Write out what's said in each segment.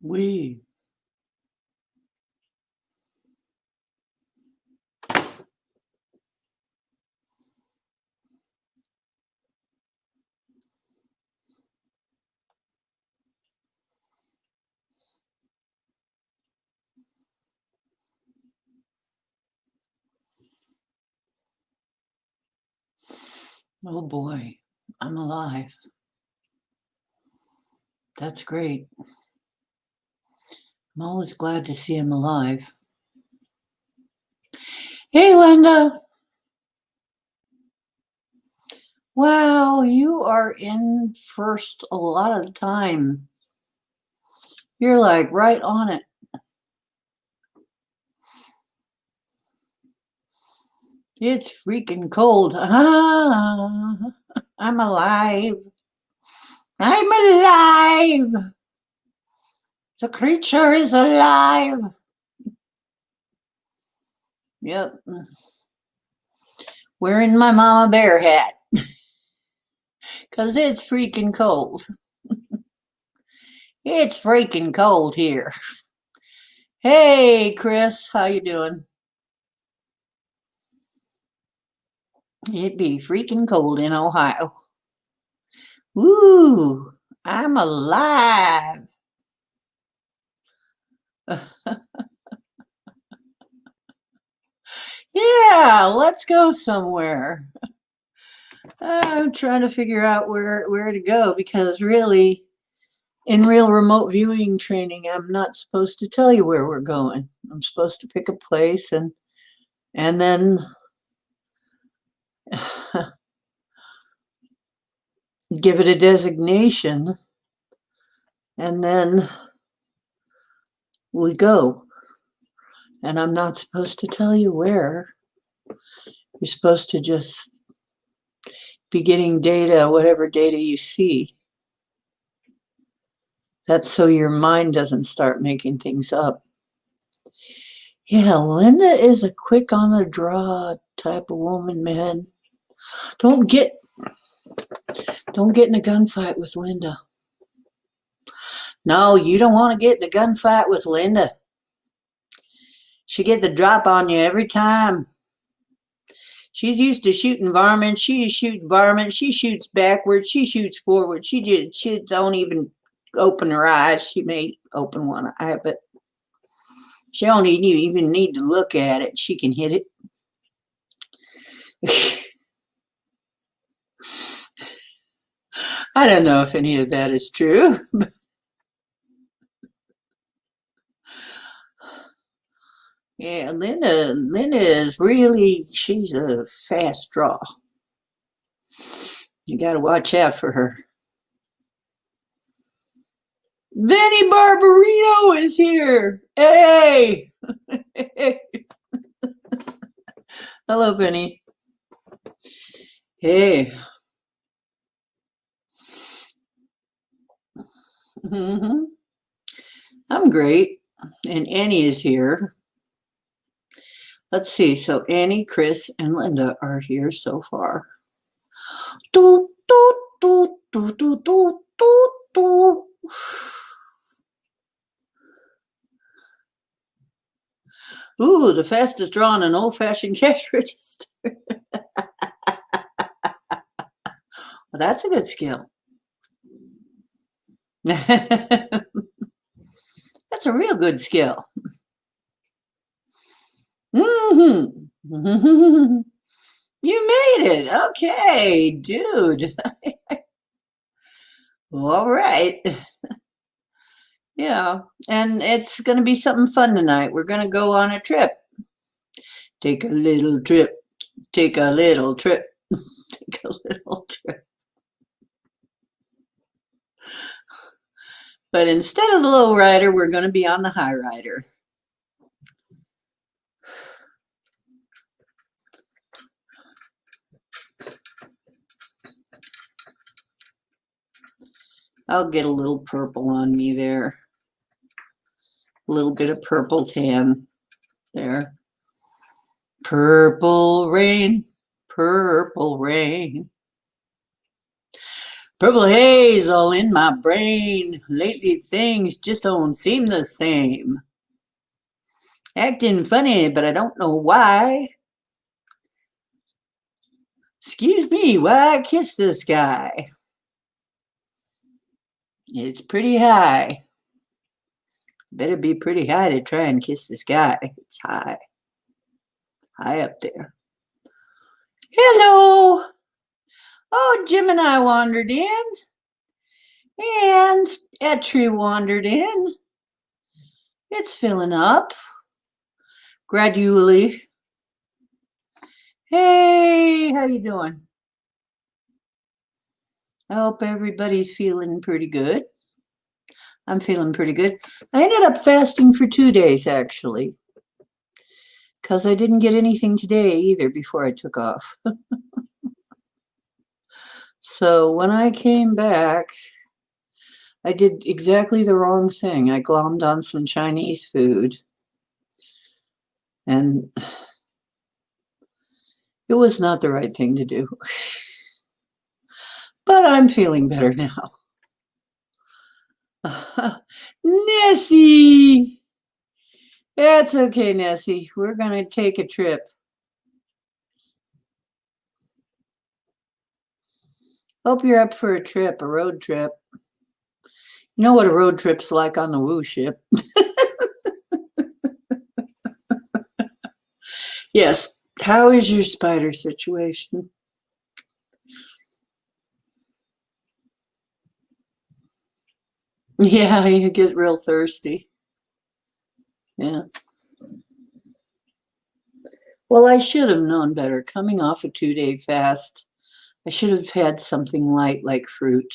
We. Oh boy, I'm alive. That's great. I'm always glad to see him alive. Hey, Linda. Wow, you are in first a lot of the time. You're like right on it. It's freaking cold. Ah, I'm alive. I'm alive. The creature is alive. Yep. Wearing my mama bear hat. Because it's freaking cold. It's freaking cold here. Hey, Chris, how you doing? It'd be freaking cold in Ohio. Woo, I'm alive. Yeah, let's go somewhere. I'm trying to figure out where to go because really, in real remote viewing training, I'm not supposed to tell you where we're going. I'm supposed to pick a place and then give it a designation, and then we go. And I'm not supposed to tell you where. You're supposed to just be getting data, whatever data you see. That's so your mind doesn't start making things up. Yeah, Linda is a quick on the draw type of woman, man. Don't get in a gunfight with Linda. No, you don't want to get in a gunfight with Linda. She get the drop on you every time. She's used to shooting varmints. She shoots varmints. She shoots backwards. She shoots forward. She don't even open her eyes. She may open one eye, but she don't even need to look at it. She can hit it. I don't know if any of that is true. Yeah, Linda is really, she's a fast draw. You got to watch out for her. Vinny Barbarino is here. Hey. Hello, Vinny. Hey. I'm great. And Annie is here. Let's see. So Annie, Chris, and Linda are here so far. Doot, doot, doot, doot, doot, doot, doot, doot. Ooh, the fastest draw on an old-fashioned cash register. Well, that's a good skill. That's a real good skill. Mm-hmm. You made it. Okay, dude. All right. Yeah, and it's going to be something fun tonight. We're going to go on a trip. Take a little trip. Take a little trip. Take a little trip. But instead of the low rider, we're going to be on the high rider. I'll get a little purple on me there. A little bit of purple tan there. Purple rain, purple rain. Purple haze all in my brain. Lately things just don't seem the same. Acting funny, but I don't know why. Excuse me, why I kiss this guy? It's pretty high. Better be pretty high to try and kiss this guy. It's high. High up there. Hello. Oh, Jim and I wandered in. And Etri wandered in. It's filling up. Gradually. Hey, how you doing? I hope everybody's feeling pretty good. I'm feeling pretty good. I ended up fasting for 2 days, actually, because I didn't get anything today either before I took off. So when I came back, I did exactly the wrong thing. I glommed on some Chinese food. And it was not the right thing to do. But I'm feeling better now. Nessie! That's okay, Nessie. We're going to take a trip. Hope you're up for a trip, a road trip. You know what a road trip's like on the Woo ship. Yes. How is your spider situation? Yeah, you get real thirsty. Yeah. Well, I should have known better. Coming off a 2-day fast, I should have had something light like fruit.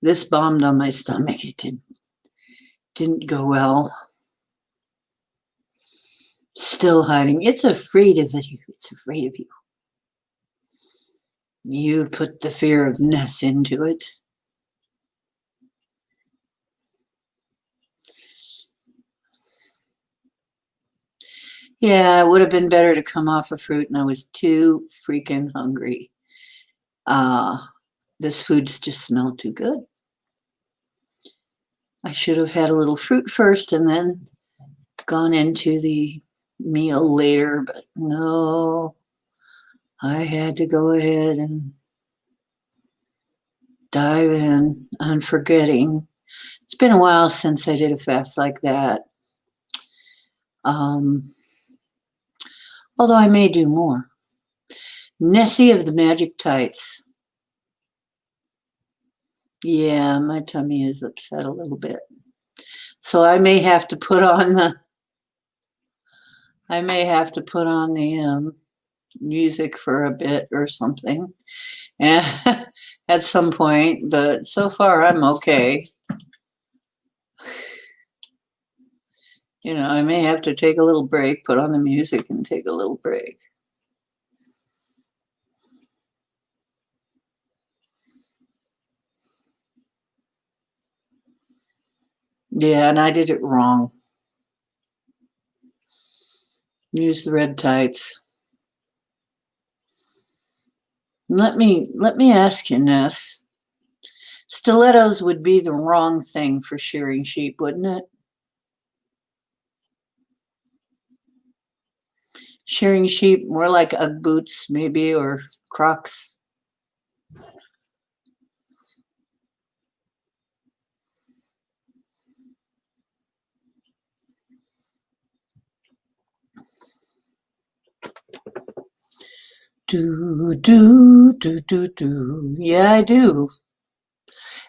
This bombed on my stomach. It didn't go well. Still hiding. It's afraid of you. It's afraid of you. You put the fear of Ness into it. Yeah, it would have been better to come off of fruit, and I was too freaking hungry. This food's just smelled too good. I should have had a little fruit first and then gone into the meal later, but no, I had to go ahead and dive in, unforgetting. It's been a while since I did a fast like that. Although I may do more. Nessie of the Magic Tights. Yeah, my tummy is upset a little bit. So I may have to put on the music for a bit or something at some point, but so far I'm okay. You know, I may have to take a little break, put on the music and take a little break. Yeah, and I did it wrong. Use the red tights. Let me ask you, Ness. Stilettos would be the wrong thing for shearing sheep, wouldn't it? Shearing sheep, more like Ugg boots, maybe, or Crocs. Do. Yeah, I do.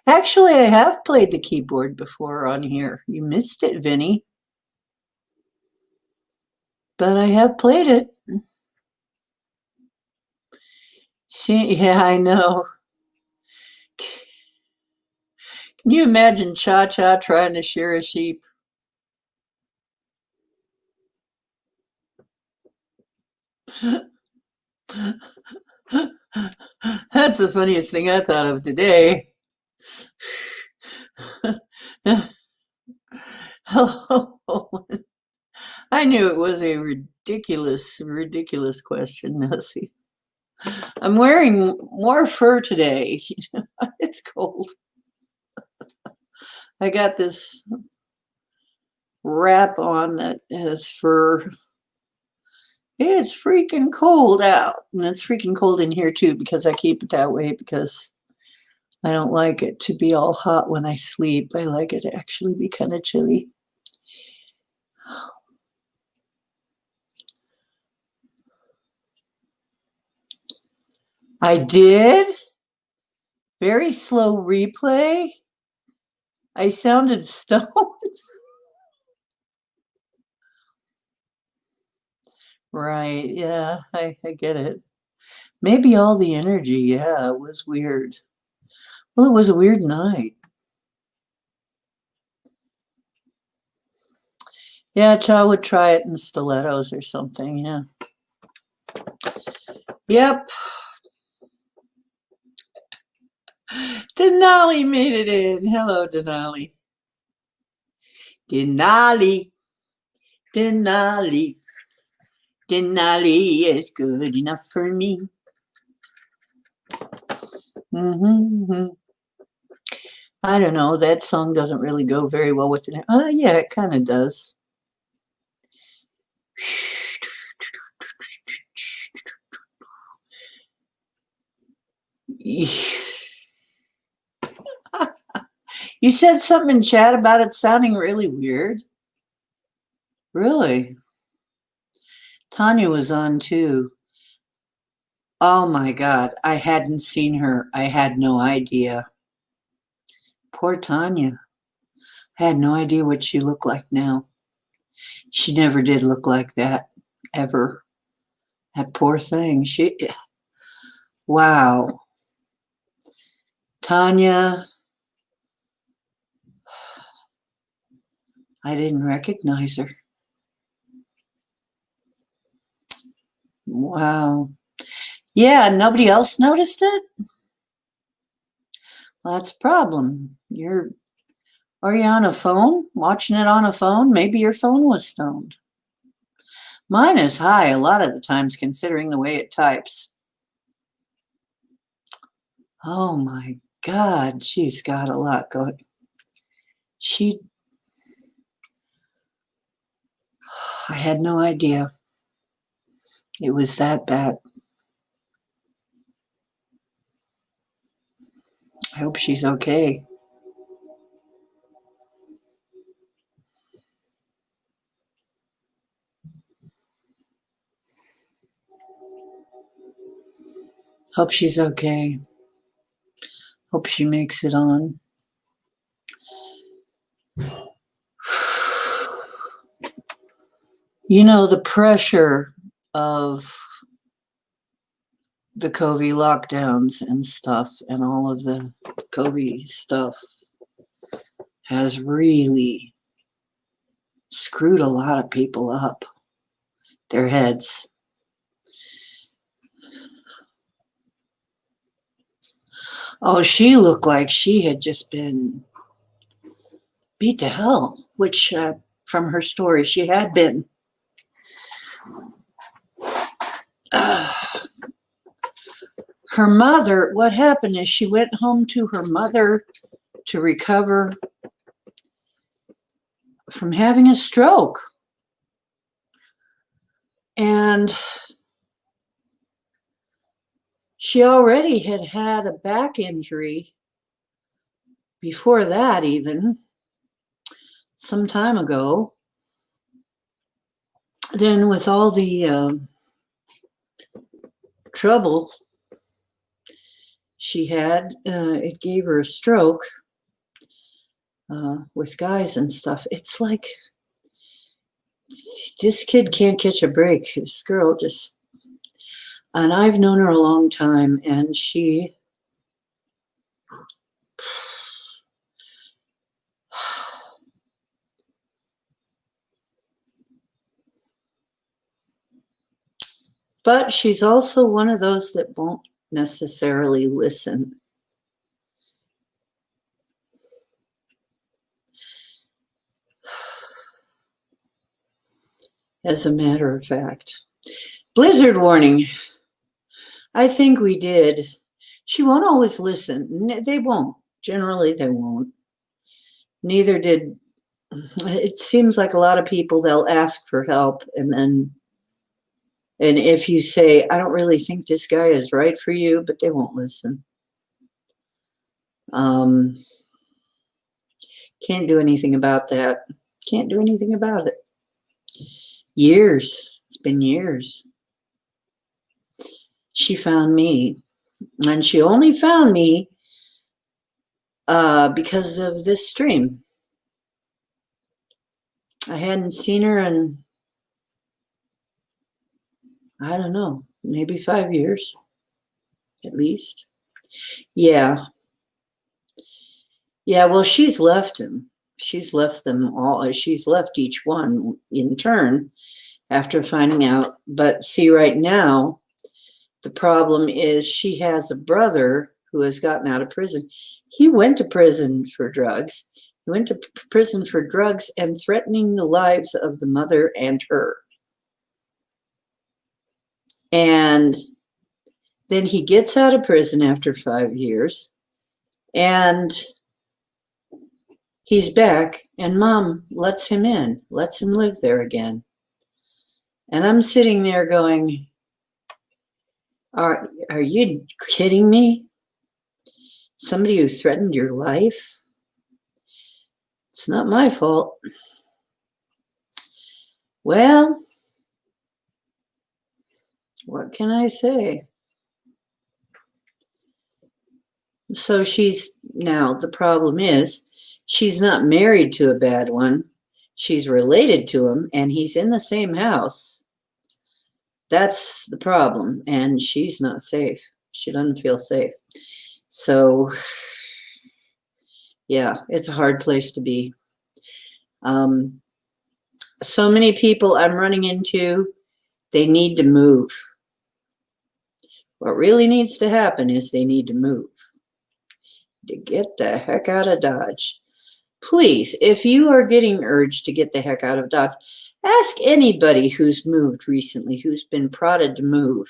Actually, I have played the keyboard before on here. You missed it, Vinny. But I have played it. See, yeah, I know. Can you imagine Cha-Cha trying to shear a sheep? That's the funniest thing I thought of today. Hello. I knew it was a ridiculous question, Nessie. I'm wearing more fur today. It's cold. I got this wrap on that is for, it's freaking cold out. And it's freaking cold in here too because I keep it that way because I don't like it to be all hot when I sleep. I like it to actually be kind of chilly. I did. Very slow replay. I sounded stoned. Right. Yeah, I get it. Maybe all the energy. Yeah, it was weird. Well, it was a weird night. Yeah, Cha would try it in stilettos or something. Yeah. Yep. Denali made it in. Hello, Denali. Denali. Denali. Denali is good enough for me. Mm-hmm. I don't know. That song doesn't really go very well with it. Yeah, it kind of does. You said something in chat about it sounding really weird. Really? Tanya was on too. Oh my God. I hadn't seen her. I had no idea. Poor Tanya. I had no idea what she looked like now. She never did look like that, ever. That poor thing. Wow. Tanya, I didn't recognize her. Wow. Yeah, nobody else noticed it? Well, that's a problem. Are you on a phone? Watching it on a phone? Maybe your phone was stoned. Mine is high a lot of the times considering the way it types. Oh my God, she's got a lot going. I had no idea it was that bad. I hope she's okay. Hope she's okay. Hope she makes it on. You know, the pressure of the COVID lockdowns and stuff and all of the COVID stuff has really screwed a lot of people up, their heads. Oh, she looked like she had just been beat to hell, which from her story, she had been. Her mother, what happened is she went home to her mother to recover from having a stroke. And she already had had a back injury before that, even some time ago. Then with all the trouble she had, it gave her a stroke with guys and stuff. It's like this kid can't catch a break. This girl just, and I've known her a long time, and she, but she's also one of those that won't necessarily listen. As a matter of fact. Blizzard warning. I think we did. She won't always listen. They won't. Generally, they won't. Neither did, it seems like a lot of people, they'll ask for help, and if you say, I don't really think this guy is right for you, but they won't listen. Can't do anything about that. Can't do anything about it. Years. It's been years. She found me. And she only found me because of this stream. I hadn't seen her in, I don't know, maybe 5 years, at least. Yeah. Yeah, well, she's left him. She's left them all. She's left each one in turn after finding out. But see, right now, the problem is she has a brother who has gotten out of prison. He went to prison for drugs. He went to prison for drugs and threatening the lives of the mother and her. And then he gets out of prison after 5 years, and he's back, and Mom lets him in, lets him live there again. And I'm sitting there going, are you kidding me? Somebody who threatened your life? It's not my fault. Well, what can I say? So now the problem is, she's not married to a bad one. She's related to him, and he's in the same house. That's the problem, and she's not safe. She doesn't feel safe. So, yeah, it's a hard place to be. So many people I'm running into, they need to move. What really needs to happen is they need to move. To get the heck out of Dodge. Please, if you are getting urged to get the heck out of Dodge, ask anybody who's moved recently, who's been prodded to move.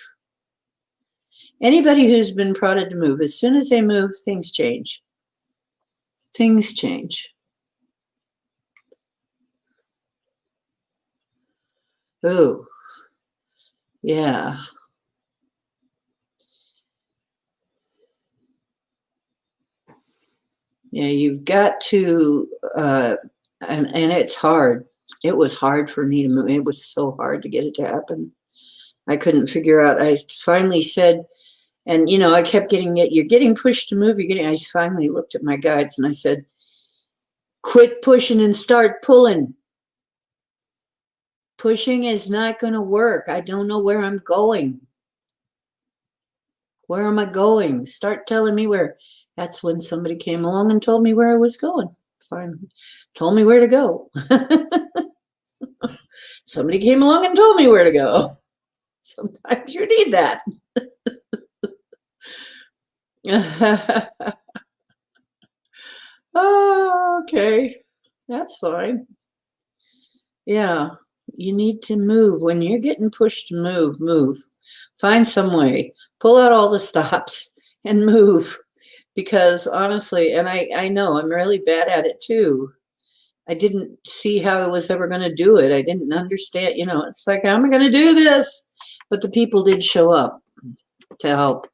Anybody who's been prodded to move, as soon as they move, things change. Things change. Oh, yeah. Yeah, you've got to, and it's hard. It was hard for me to move. It was so hard to get it to happen. I couldn't figure out. I finally said, and I kept getting it. You're getting pushed to move. I finally looked at my guides and I said, quit pushing and start pulling. Pushing is not going to work. I don't know where I'm going. Where am I going? Start telling me where. That's when somebody came along and told me where I was going. Fine. Told me where to go. Somebody came along and told me where to go. Sometimes you need that. Oh, okay. That's fine. Yeah. You need to move. When you're getting pushed to move. Find some way. Pull out all the stops and move. Because honestly, and I know I'm really bad at it too. I didn't see how I was ever going to do it. I didn't understand, it's like, how am I going to do this? But the people did show up to help.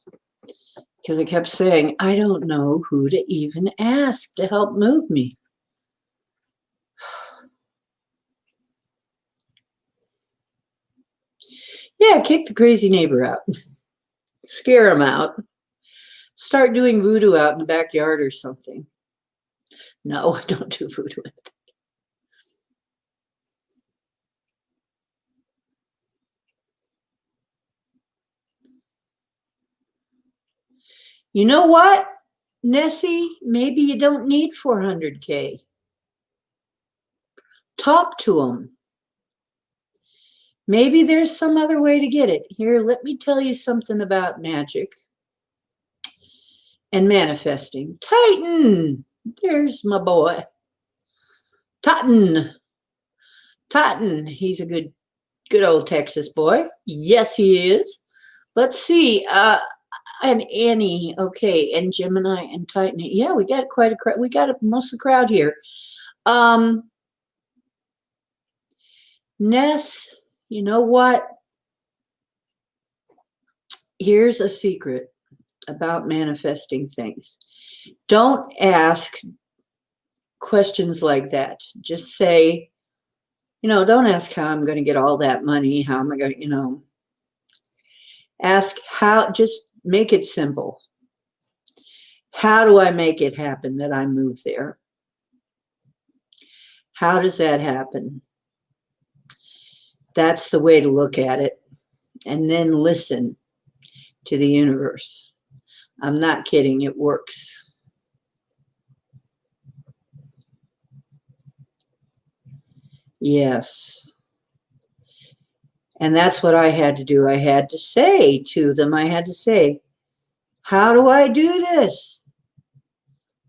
Because I kept saying, I don't know who to even ask to help move me. Yeah, kick the crazy neighbor out. Scare him out. Start doing voodoo out in the backyard or something. No, I don't do voodoo. You know what, Nessie? Maybe you don't need 400K. Talk to them. Maybe there's some other way to get it. Here, let me tell you something about magic and manifesting. Titan, there's my boy. Totten, he's a good old Texas boy. Yes, he is. Let's see. And Annie, okay, and Gemini and Titan. Yeah, we got quite a crowd. We got most of the crowd here. Ness, you know what? Here's a secret about manifesting things. Don't ask questions like that. Just say, don't ask how I'm going to get all that money. How am I going to, ask how, just make it simple. How do I make it happen that I move there? How does that happen? That's the way to look at it. And then listen to the universe. I'm not kidding, it works. Yes. And that's what I had to do. I had to say to them, how do I do this?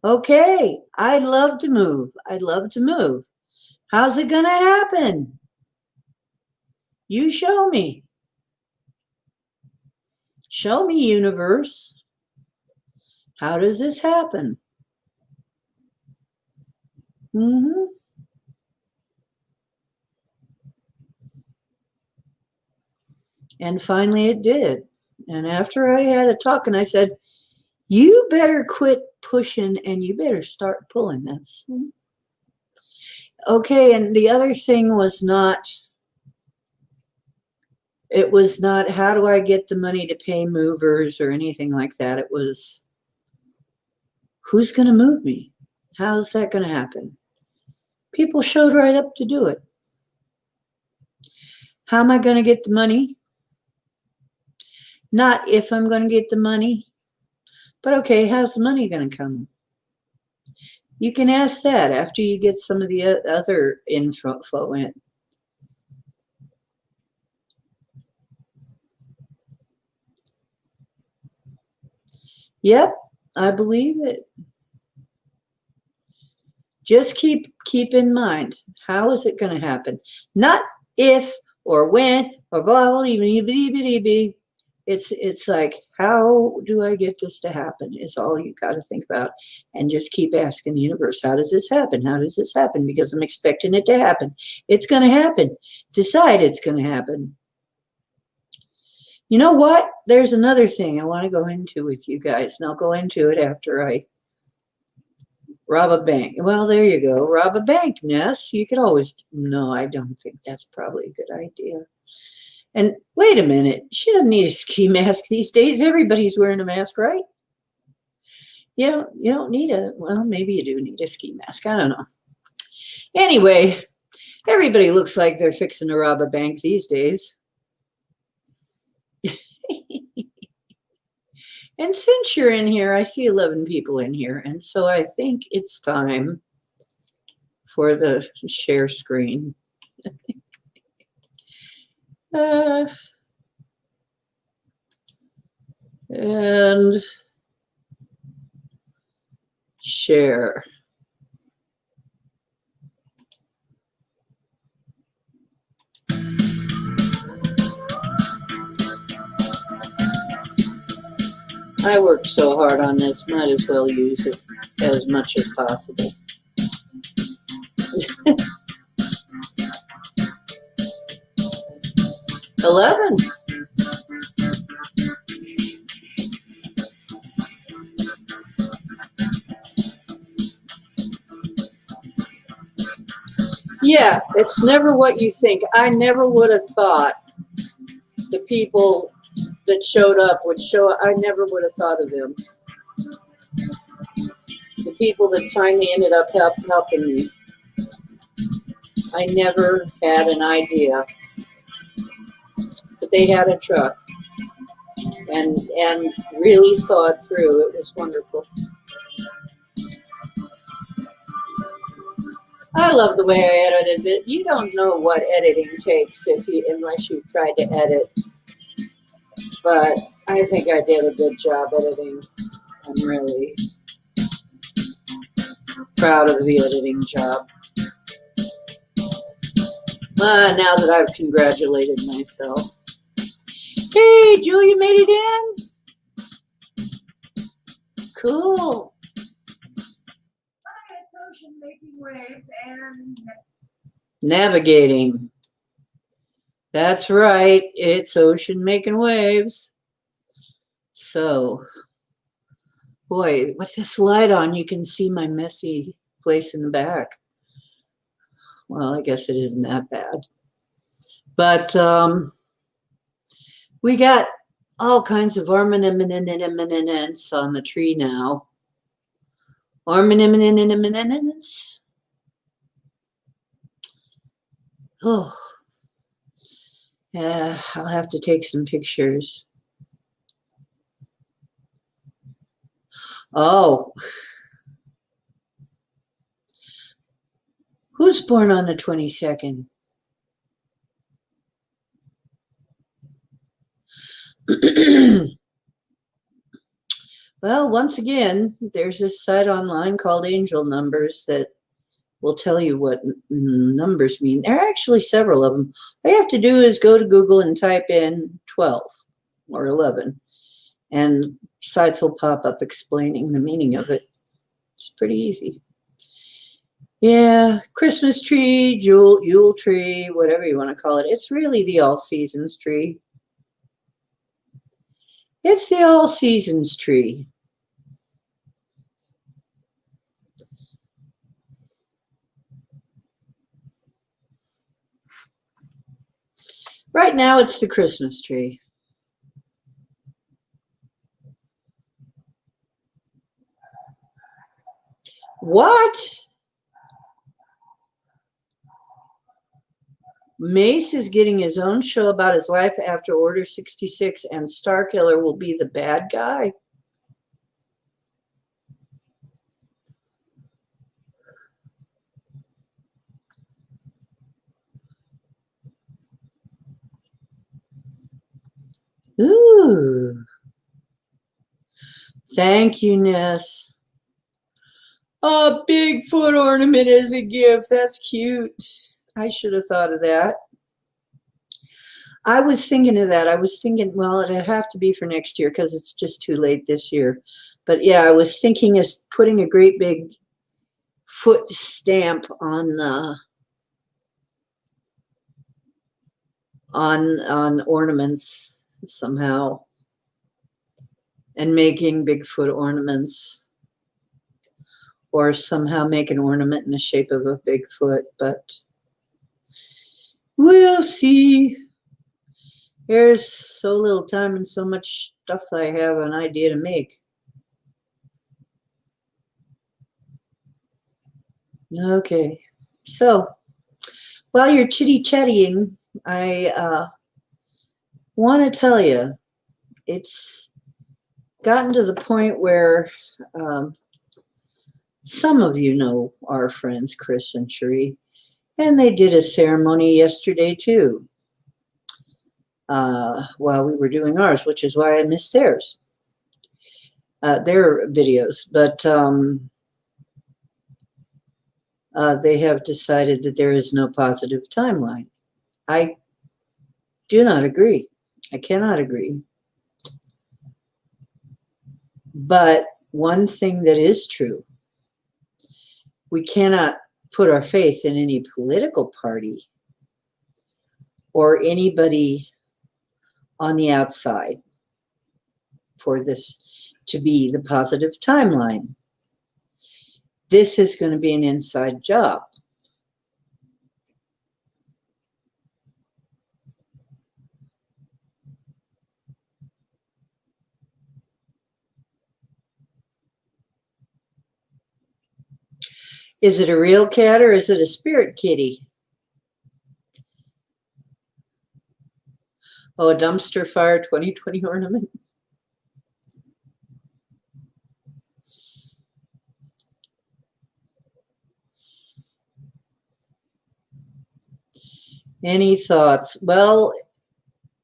Okay, I'd love to move. How's it going to happen? You show me. Show me, universe. How does this happen? And finally it did. And after I had a talk, and I said, you better quit pushing and you better start pulling. That's okay. And the other thing was not, how do I get the money to pay movers or anything like that. It was, who's going to move me? How's that going to happen? People showed right up to do it. How am I going to get the money? Not if I'm going to get the money, but okay, how's the money going to come? You can ask that after you get some of the other info in. Yep, I believe it. Just keep in mind, how is it going to happen? Not if or when or blah, blah, blah. It's like, how do I get this to happen? It's all you got to think about. And just keep asking the universe, how does this happen? How does this happen? Because I'm expecting it to happen. It's going to happen. Decide it's going to happen. You know what? There's another thing I want to go into with you guys, and I'll go into it after I rob a bank. Well, there you go. Rob a bank, Ness. You could always, no, I don't think that's probably a good idea. And wait a minute, she doesn't need a ski mask these days. Everybody's wearing a mask, right? You don't need well, maybe you do need a ski mask. I don't know. Anyway, everybody looks like they're fixing to rob a bank these days. And since you're in here, I see 11 people in here. And so I think it's time for the share screen. And share. I worked so hard on this, might as well use it as much as possible. $11. Yeah, it's never what you think. I never would have thought the people that showed up would show up. I never would have thought of them. The people that finally ended up helping me. I never had an idea. But they had a truck and really saw it through. It was wonderful. I love the way I edited it. You don't know what editing takes unless you've tried to edit. But I think I did a good job editing. I'm really proud of the editing job. Now that I've congratulated myself. Hey, Julia made it in. Cool. Ocean making waves and navigating. That's right. It's ocean making waves. So, boy, with this light on, you can see my messy place in the back. Well, I guess it isn't that bad. But we got all kinds of ornaments on the tree now. Ornaments. Oh, yeah, I'll have to take some pictures. Oh, who's born on the 22nd? Well, once again, there's this site online called Angel Numbers that will tell you what numbers mean. There are actually several of them. All you have to do is go to Google and type in 12 or 11, and sites will pop up explaining the meaning of it. It's pretty easy. Yeah, Christmas tree, Yule tree, whatever you want to call it. It's really the all seasons tree. It's the all seasons tree. Right now, it's the Christmas tree. What? Mace is getting his own show about his life after Order 66, and Starkiller will be the bad guy. Ooh. Thank you, Ness. A Bigfoot ornament as a gift. That's cute. I should have thought of that. I was thinking of that. I was thinking, well, it'd have to be for next year because it's just too late this year. But yeah, I was thinking of putting a great big foot stamp on ornaments somehow, and making Bigfoot ornaments, or somehow make an ornament in the shape of a Bigfoot, but we'll see. There's so little time and so much stuff I have an idea to make. Okay, so while you're chitty-chattying, I want to tell you, it's gotten to the point where some of you know our friends Chris and Cherie, and they did a ceremony yesterday too, while we were doing ours, which is why I missed theirs, their videos. But they have decided that there is no positive timeline. I do not agree. I cannot agree. But one thing that is true, we cannot put our faith in any political party or anybody on the outside for this to be the positive timeline. This is going to be an inside job. Is it a real cat or is it a spirit kitty? Oh, a dumpster fire 2020 ornament. Any thoughts? Well,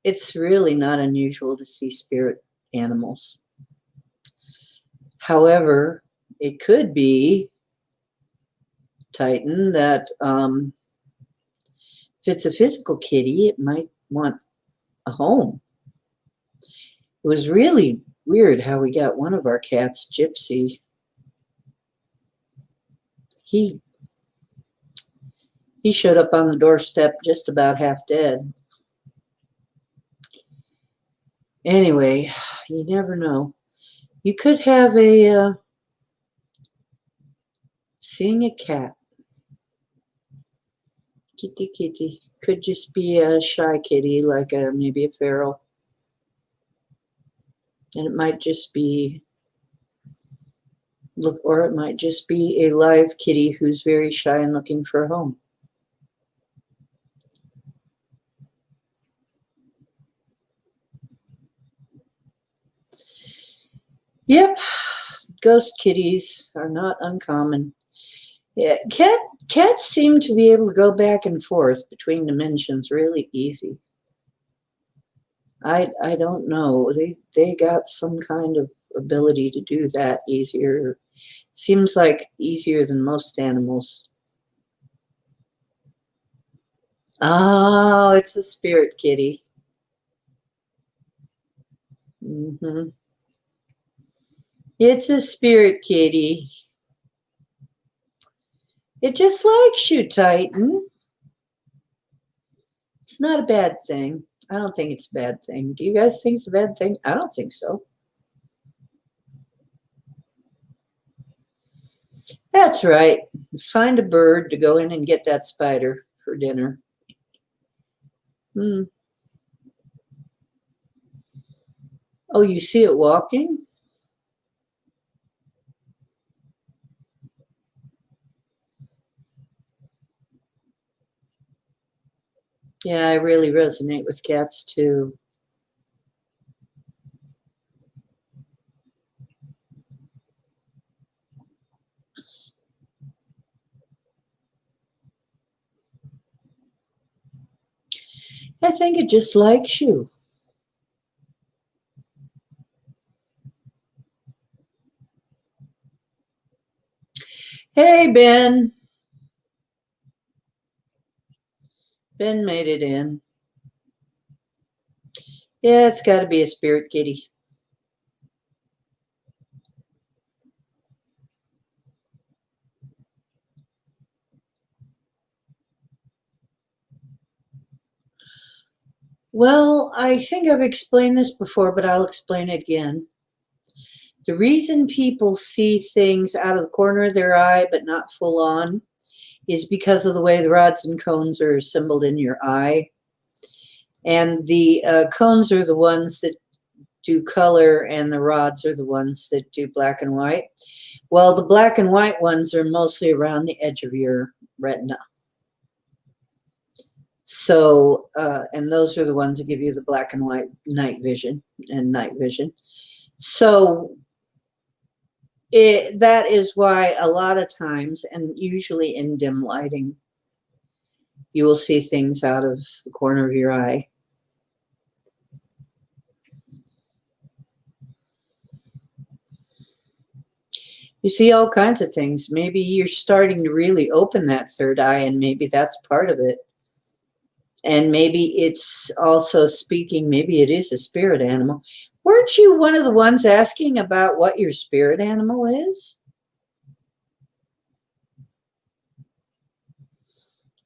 it's really not unusual to see spirit animals. However, it could be, Titan, that if it's a physical kitty, it might want a home. It was really Weird how we got one of our cats, Gypsy. He showed up on the doorstep just about half dead. Anyway, you never know. You could have a seeing a cat. Kitty kitty. Could just be a shy kitty, like maybe a feral. And it might just be or it might just be a live kitty who's very shy and looking for a home. Yep, ghost kitties are not uncommon. Yeah, cats seem to be able to go back and forth between dimensions really easy. I don't know. They got some kind of ability to do that easier. Seems like easier than most animals. Oh, it's a spirit kitty. Mm-hmm. It's a spirit kitty. It just likes you, Titan. It's not a bad thing. I don't think it's a bad thing. Do you guys think it's a bad thing? I don't think so. That's right. Find a bird to go in and get that spider for dinner. Hmm. Oh, you see it walking? Yeah, I really resonate with cats too. I think it just likes you. Hey, Ben. Ben made it in. Yeah, it's got to be a spirit kitty. Well, I think I've explained this before, but I'll explain it again. The reason people see things out of the corner of their eye but not full on is because of the way the rods and cones are assembled in your eye. And the cones are the ones that do color, and the rods are the ones that do black and white. Well, the black and white ones are mostly around the edge of your retina. So, and those are the ones that give you the black and white night vision and night vision. So that is why a lot of times, and usually in dim lighting, you will see things out of the corner of your eye. You see all kinds of things. Maybe you're starting to really open that third eye, and maybe that's part of it. And maybe it's also speaking, maybe it is a spirit animal. Weren't you one of the ones asking about what your spirit animal is?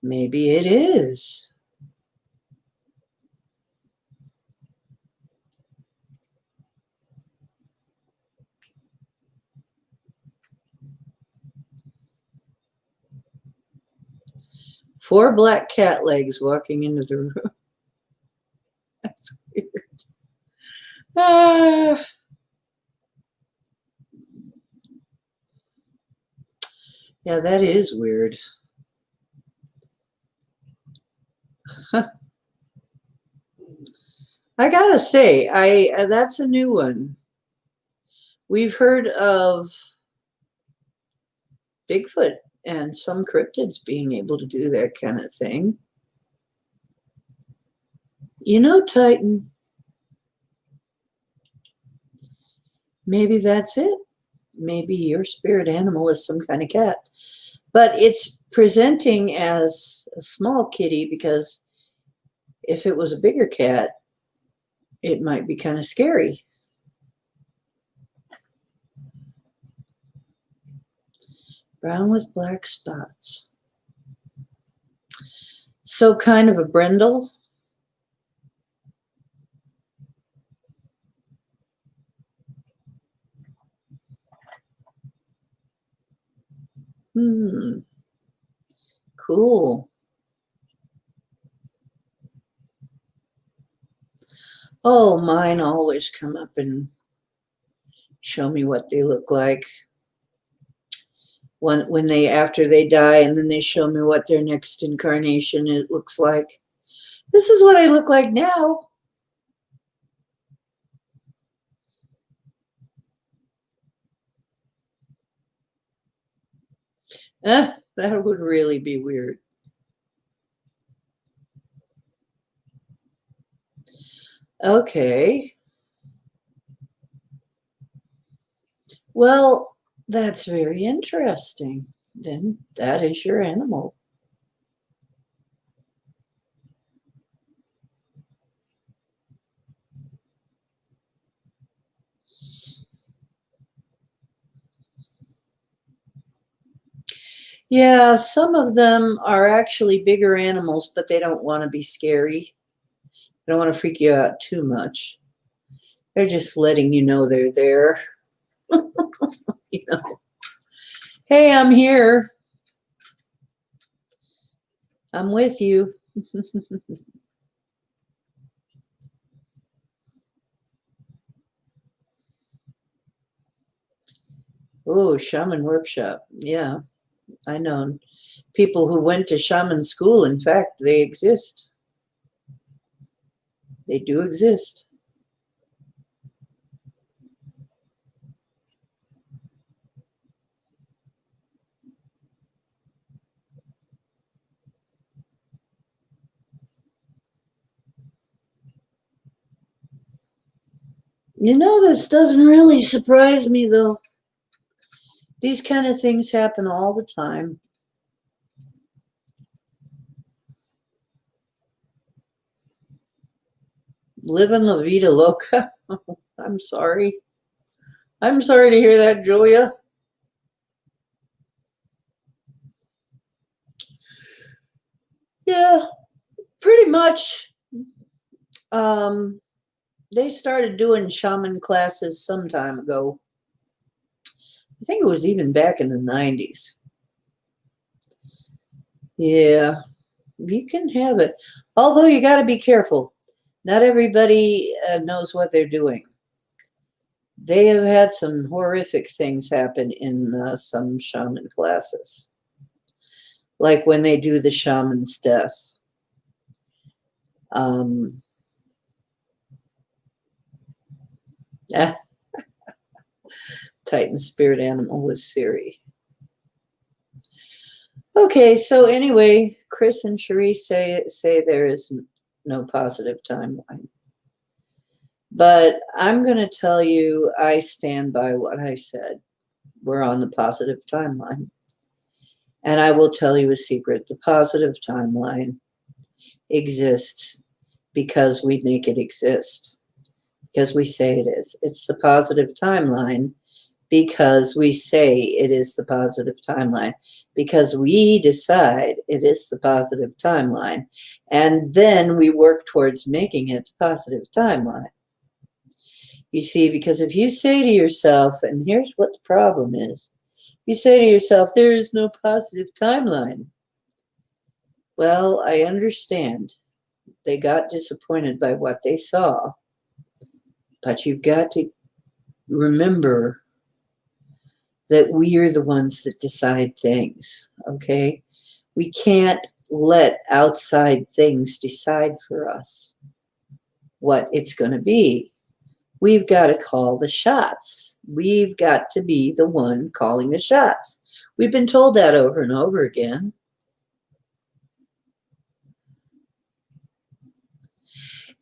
Maybe it is. Four black cat legs walking into the room. That's weird. Yeah, that is weird. Huh. I gotta say, that's a new one. We've heard of Bigfoot and some cryptids being able to do that kind of thing. You know, Titan, maybe that's it. Maybe your spirit animal is some kind of cat. But it's presenting as a small kitty because if it was a bigger cat, it might be kind of scary. Brown with black spots. So kind of a brindle. Cool. Oh, mine always come up and show me what they look like when they after they die, and then they show me what their next incarnation it looks like. This is what I look like now. That would really be weird. Okay. Well, that's very interesting. Then that is your animal. Yeah, some of them are actually bigger animals, but they don't want to be scary. They don't want to freak you out too much. They're just letting you know they're there. You know, hey, I'm here. I'm with you. Oh, shaman workshop. Yeah, I know people who went to shaman school. In fact, they exist. They do exist. You know, this doesn't really surprise me, though. These kind of things happen all the time. Living la vida loca. I'm sorry. I'm sorry to hear that, Julia. Yeah, pretty much. They started doing shaman classes some time ago. I think it was even back in the 90s. Yeah, you can have it. Although you got to be careful. Not everybody knows what they're doing. They have had some horrific things happen in some shaman classes. Like when they do the shaman's death. Titan spirit animal was Siri. Okay, so anyway, Chris and Cherise say there is no positive timeline. But I'm going to tell you, I stand by what I said. We're on the positive timeline. And I will tell you a secret. The positive timeline exists because we make it exist. Because we say it is. It's the positive timeline because we say it is the positive timeline, because we decide it is the positive timeline, and then we work towards making it the positive timeline. You see, because if you say to yourself, and here's what the problem is, you say to yourself, there is no positive timeline. Well, I understand. They got disappointed by what they saw, but you've got to remember that we are the ones that decide things, okay? We can't let outside things decide for us what it's going to be. We've got to call the shots. We've got to be the one calling the shots. We've been told that over and over again.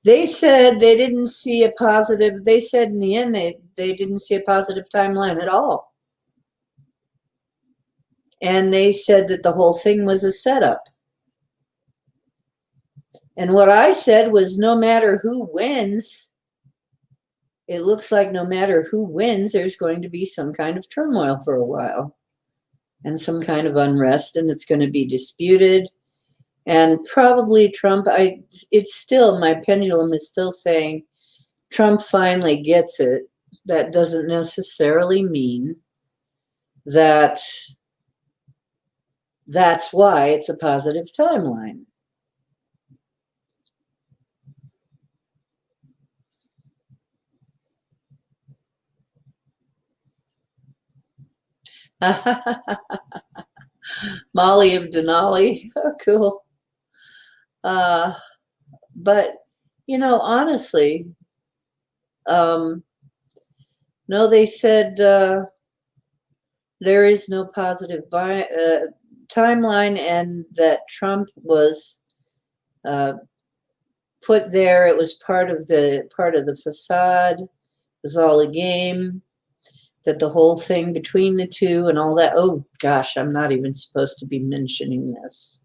They said they didn't see a positive, they said in the end they didn't see a positive timeline at all. And they said that the whole thing was a setup. And what I said was, no matter who wins, it looks like no matter who wins, there's going to be some kind of turmoil for a while. and some kind of unrest, and it's going to be disputed. And probably Trump, it's still, my pendulum is still saying Trump finally gets it. That doesn't necessarily mean that that's why it's a positive timeline. Molly of Denali. Oh, cool. But, you know, honestly, no, they said there is no positive timeline, and that Trump was put there. It was part of the facade. It was all a game. That the whole thing between the two and all that. Oh gosh, I'm not even supposed to be mentioning this.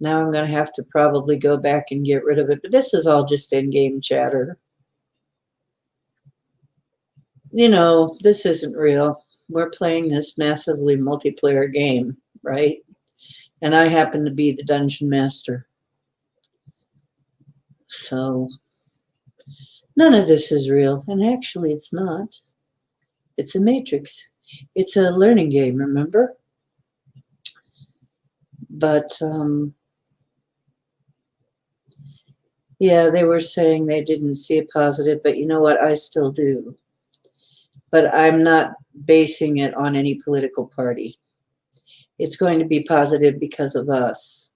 Now I'm going to have to probably go back and get rid of it. But this is all just in-game chatter. You know, this isn't real. We're playing this massively multiplayer game, right? And I happen to be the dungeon master. So none of this is real. And actually, it's not. It's a matrix. It's a learning game, remember? But, yeah, they were saying they didn't see a positive, but you know what? I still do. But I'm not basing it on any political party. It's going to be positive because of us.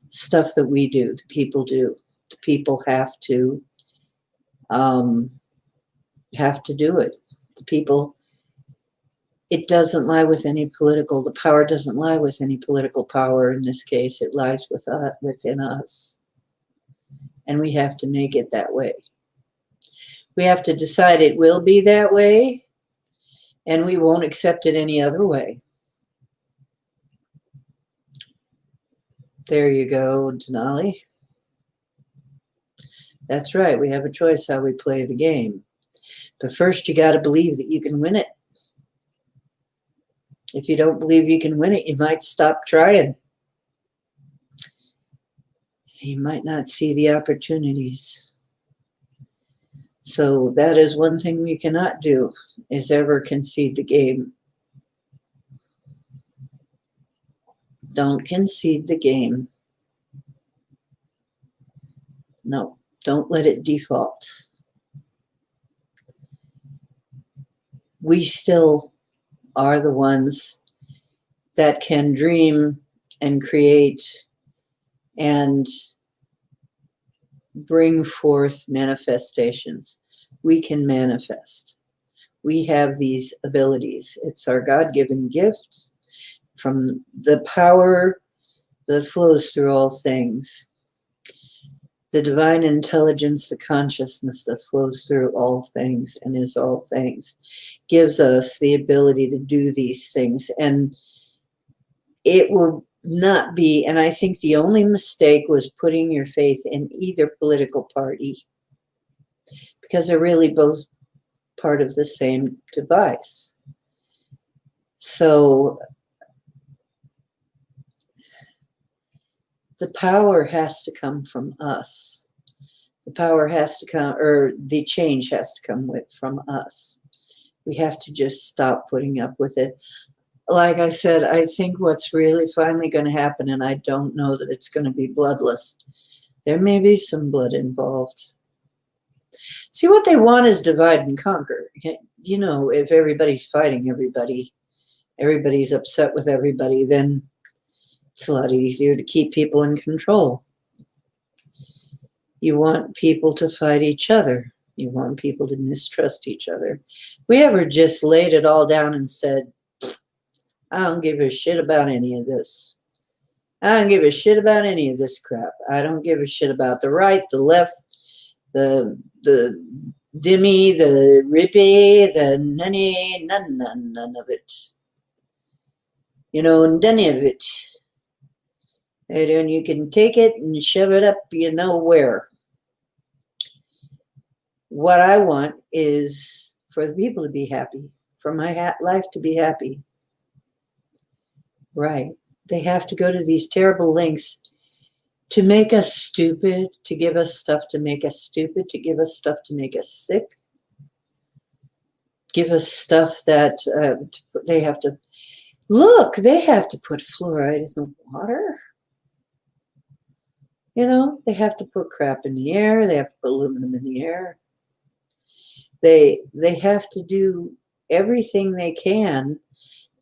Stuff that we do, the people do. The people have to do it. The people, it doesn't lie with any political, the power doesn't lie with any political power in this case. It lies within us. And we have to make it that way. We have to decide it will be that way, and we won't accept it any other way. There you go, Denali. That's right, we have a choice how we play the game. But first, you got to believe that you can win it. If you don't believe you can win it, you might stop trying. You might not see the opportunities. So that is one thing we cannot do, is ever concede the game. Don't concede the game. No, don't let it default. We still are the ones that can dream and create and bring forth manifestations. We can manifest. We have these abilities. It's our God-given gift from the power that flows through all things. The divine intelligence, the consciousness that flows through all things and is all things, gives us the ability to do these things. And it will not be, and I think the only mistake was putting your faith in either political party, because they're really both part of the same device. So the power has to come from us. The power has to come, or the change has to come from us. We have to just stop putting up with it. Like I said, I think what's really finally going to happen, and I don't know that it's going to be bloodless. There may be some blood involved. See, what they want is divide and conquer. You know, if everybody's fighting everybody, everybody's upset with everybody, then it's a lot easier to keep people in control. You want people to fight each other. You want people to mistrust each other. We ever just laid it all down and said, I don't give a shit about any of this. I don't give a shit about any of this crap. I don't give a shit about the right, the left, the dimmy, the rippy, the nunny, none of it. You know, none of it. And then you can take it and shove it up you know where. What I want is for the people to be happy. for my life to be happy. Right. They have to go to these terrible lengths to make us stupid, to give us stuff to make us stupid, to give us stuff to make us sick, give us stuff that they have to, look, they have to put fluoride in the water. You know, they have to put crap in the air. They have to put aluminum in the air. They have to do everything they can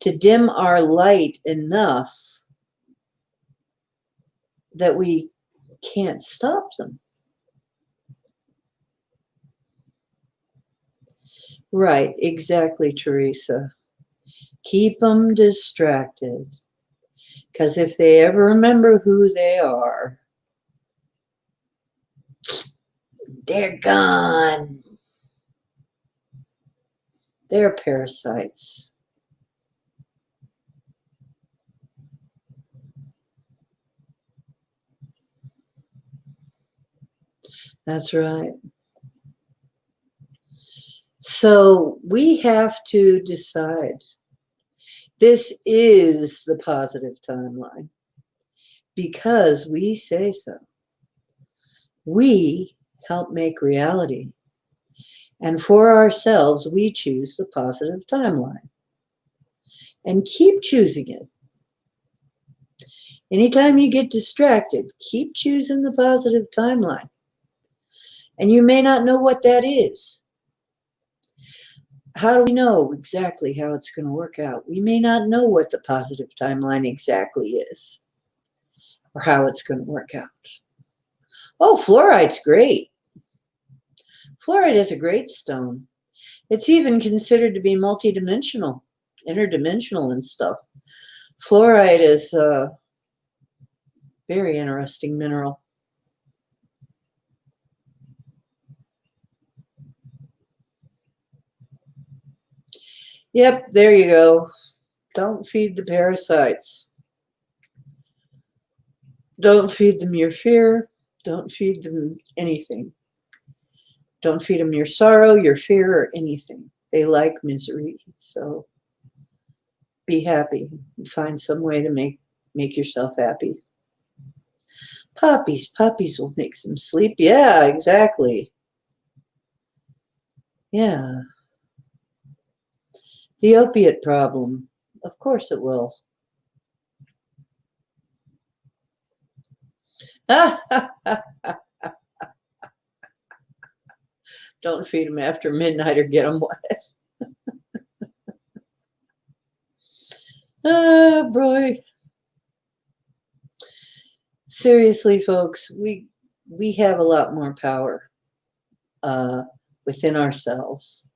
to dim our light enough that we can't stop them. Right, exactly, Teresa. Keep them distracted. Because if they ever remember who they are, they're gone. They're parasites. That's right. So we have to decide. This is the positive timeline because we say so. We help make reality. And for ourselves, we choose the positive timeline. And keep choosing it. Anytime you get distracted, keep choosing the positive timeline. And you may not know what that is. How do we know exactly how it's going to work out? We may not know what the positive timeline exactly is or how it's going to work out. Oh, fluoride's great. Fluoride is a great stone. It's even considered to be multidimensional, interdimensional and stuff. Fluoride is a very interesting mineral. Yep, there you go. Don't feed the parasites. Don't feed them your fear. Don't feed them anything. Don't feed them your sorrow, your fear, or anything. They like misery. So be happy and find some way to make yourself happy. Puppies will make them sleep. Yeah, exactly. Yeah. The opiate problem. Of course it will. Don't feed them after midnight or get them wet. Oh, boy. Seriously, folks, we have a lot more power within ourselves,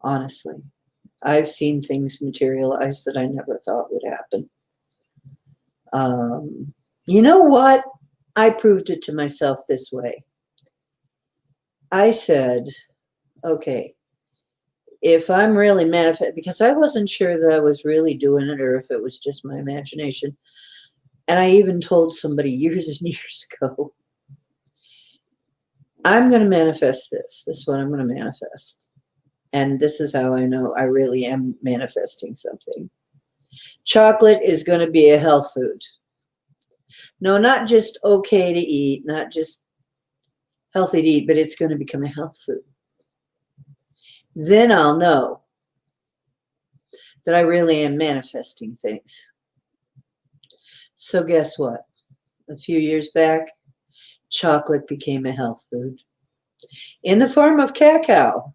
honestly. I've seen things materialize that I never thought would happen. You know what? I proved it to myself this way. I said, okay, if I'm really manifesting, because I wasn't sure that I was really doing it or if it was just my imagination. And I even told somebody years and years ago, I'm going to manifest this. This is what I'm going to manifest. And this is how I know I really am manifesting something. Chocolate is going to be a health food. No, not just okay to eat, not just healthy to eat, but it's going to become a health food. Then I'll know that I really am manifesting things. So guess what? A few years back, chocolate became a health food in the form of cacao.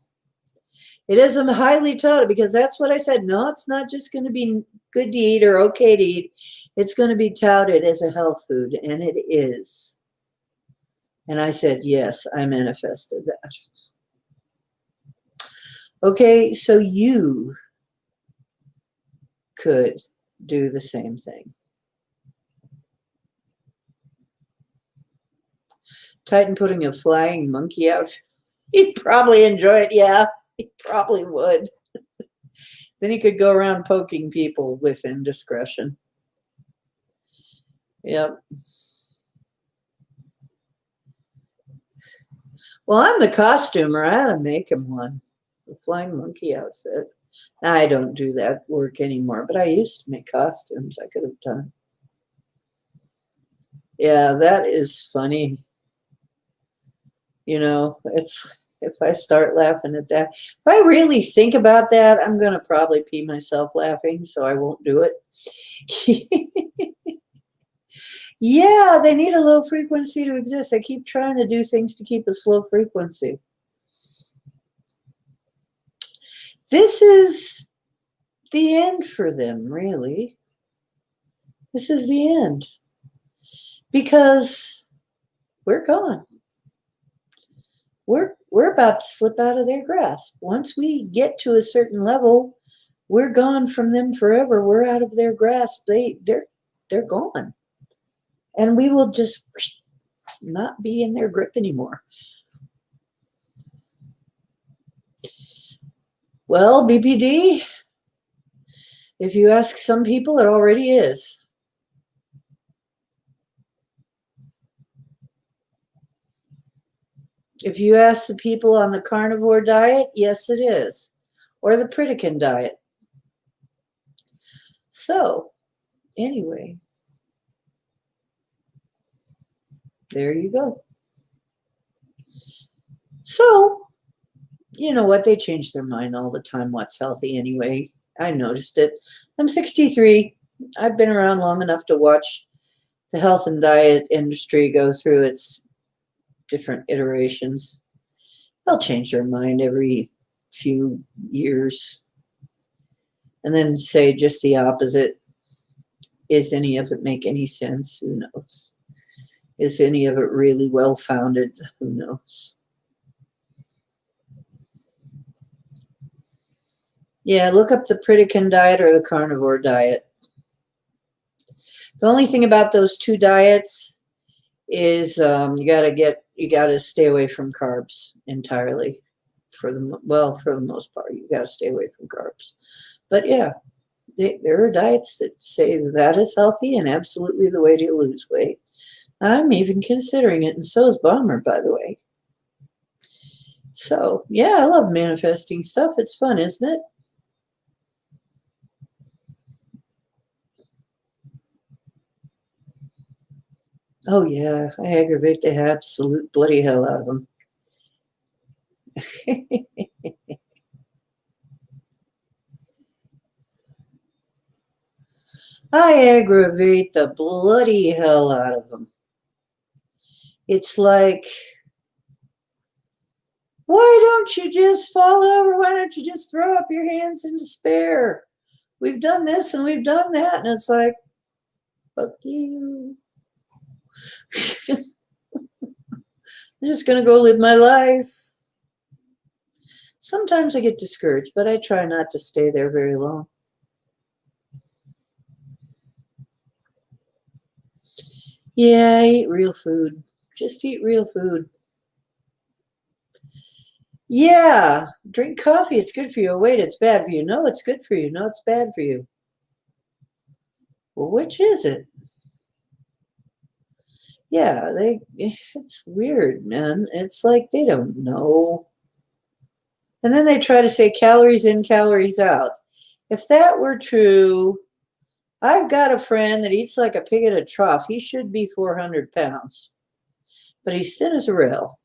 It is highly touted because that's what I said. No, it's not just going to be good to eat or okay to eat. It's going to be touted as a health food, and it is. And I said, yes, I manifested that. Okay, so you could do the same thing. Titan putting a flying monkey out. He'd probably enjoy it. Yeah, he probably would. Then he could go around poking people with indiscretion. Yep. Well, I'm the costumer. I ought to make him one. The flying monkey outfit. I don't do that work anymore, but I used to make costumes. I could have done. Yeah, that is funny. You know, it's if I start laughing at that, if I really think about that, I'm going to probably pee myself laughing, so I won't do it. Yeah, they need a low frequency to exist. They keep trying to do things to keep a slow frequency. This is the end for them, really. This is the end. Because we're gone. We're about to slip out of their grasp. Once we get to a certain level, we're gone from them forever. We're out of their grasp. They're gone. And we will just not be in their grip anymore. Well, BPD, if you ask some people, it already is. If you ask the people on the carnivore diet, yes, it is. Or the Pritikin diet. So, anyway, there you go. So, you know what? They change their mind all the time. What's healthy anyway? I noticed it. I'm 63. I've been around long enough to watch the health and diet industry go through its different iterations. They'll change their mind every few years and then say just the opposite. Is any of it make any sense? Who knows? Is any of it really well founded? Who knows? Yeah, look up the Pritikin diet or the carnivore diet. The only thing about those two diets is you gotta stay away from carbs entirely. For the most part, you gotta stay away from carbs. But yeah, there are diets that say that is healthy and absolutely the way to lose weight. I'm even considering it, and so is Bomber, by the way. So yeah, I love manifesting stuff. It's fun, isn't it? Oh yeah, I aggravate the absolute bloody hell out of them. I aggravate the bloody hell out of them. It's like, why don't you just fall over? Why don't you just throw up your hands in despair? We've done this and we've done that. And it's like, fuck you. I'm just going to go live my life. Sometimes I get discouraged, but I try not to stay there very long. Yeah, eat real food. Just eat real food. Yeah, drink coffee. It's good for you. Oh, wait, it's bad for you. No, it's good for you. No, it's bad for you. Well, which is it? Yeah, it's weird, man. It's like they don't know. And then they try to say calories in, calories out. If that were true, I've got a friend that eats like a pig at a trough. He should be 400 pounds, but he's thin as a rail.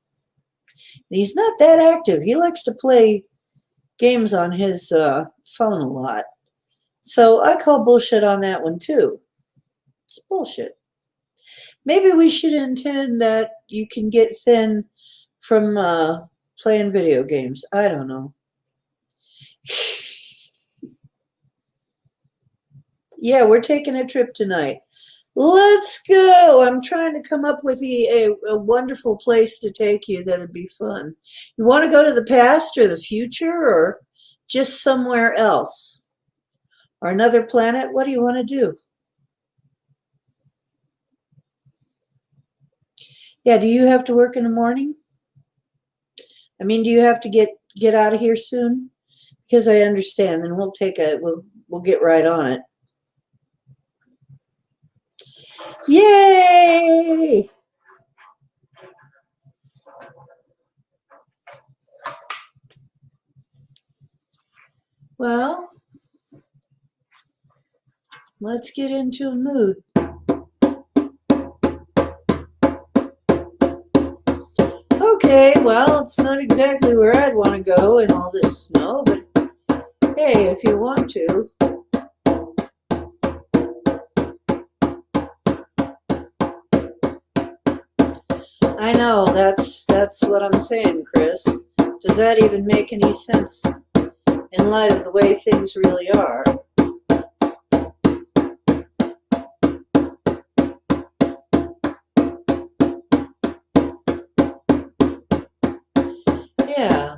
And he's not that active. He likes to play games on his phone a lot. So I call bullshit on that one too. It's bullshit. Maybe we should intend that you can get thin from playing video games. I don't know. Yeah, we're taking a trip tonight. Let's go. I'm trying to come up with a wonderful place to take you that'd be fun. You want to go to the past or the future or just somewhere else? Or another planet? What do you want to do? Yeah, do you have to work in the morning? I mean, do you have to get out of here soon? Because I understand, and we'll get right on it. Yay! Well, let's get into a mood. Okay, well, it's not exactly where I'd want to go in all this snow, but hey, if you want to. I know, that's what I'm saying, Chris. Does that even make any sense in light of the way things really are? Yeah,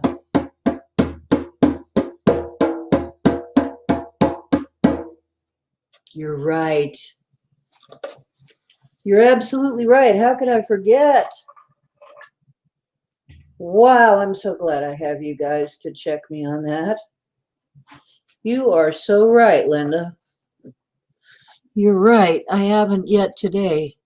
you're right. You're absolutely right. How could I forget? Wow, I'm so glad I have you guys to check me on that. You are so right, Linda. You're right. I haven't yet today.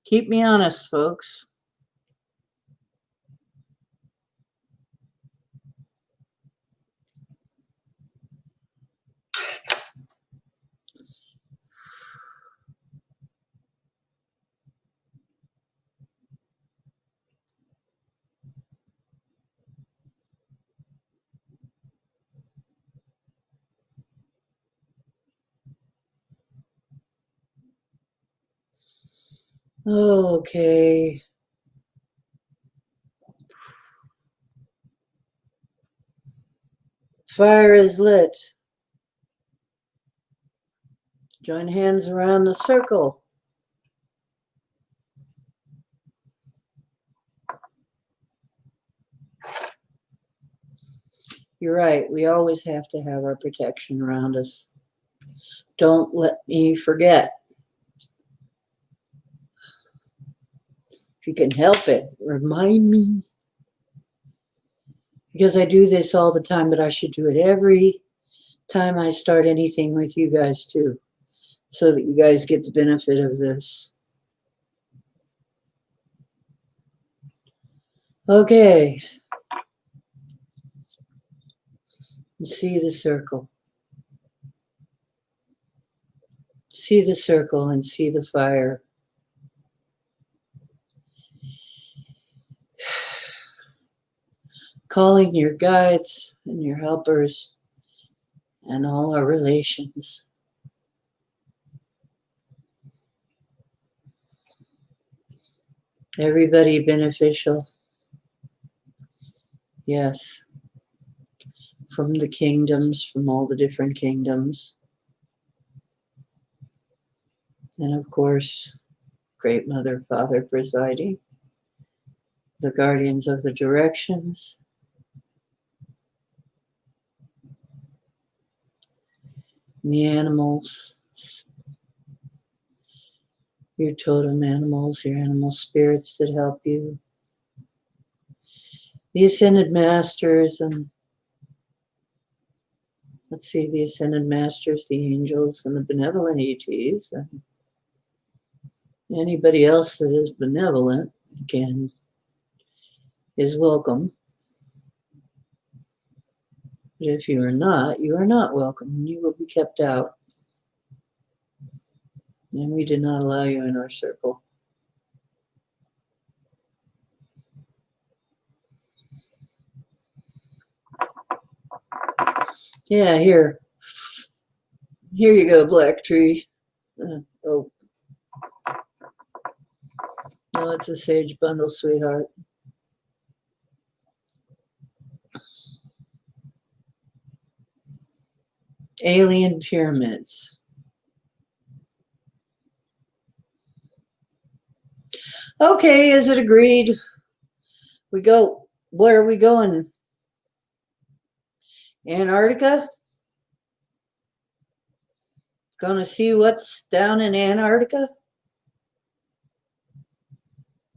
Keep me honest, folks. Okay. Fire is lit. Join hands around the circle. You're right. We always have to have our protection around us. Don't let me forget. If you can help it, remind me. Because I do this all the time, but I should do it every time I start anything with you guys too, so that you guys get the benefit of this. Okay. See the circle. See the circle and see the fire. Calling your guides and your helpers and all our relations. Everybody beneficial. Yes. From the kingdoms, from all the different kingdoms. And of course, Great Mother, Father presiding. The guardians of the directions. The animals. Your totem animals, your animal spirits that help you. The ascended masters and let's see, the ascended masters, the angels, and the benevolent ETs, and anybody else that is benevolent is welcome. But if you are not welcome, and you will be kept out. And we did not allow you in our circle. Yeah, here you go, Black Tree. Oh, no, it's a sage bundle, sweetheart. Alien pyramids. Okay, is it agreed? We go. Where are we going? Antarctica? Gonna see what's down in Antarctica?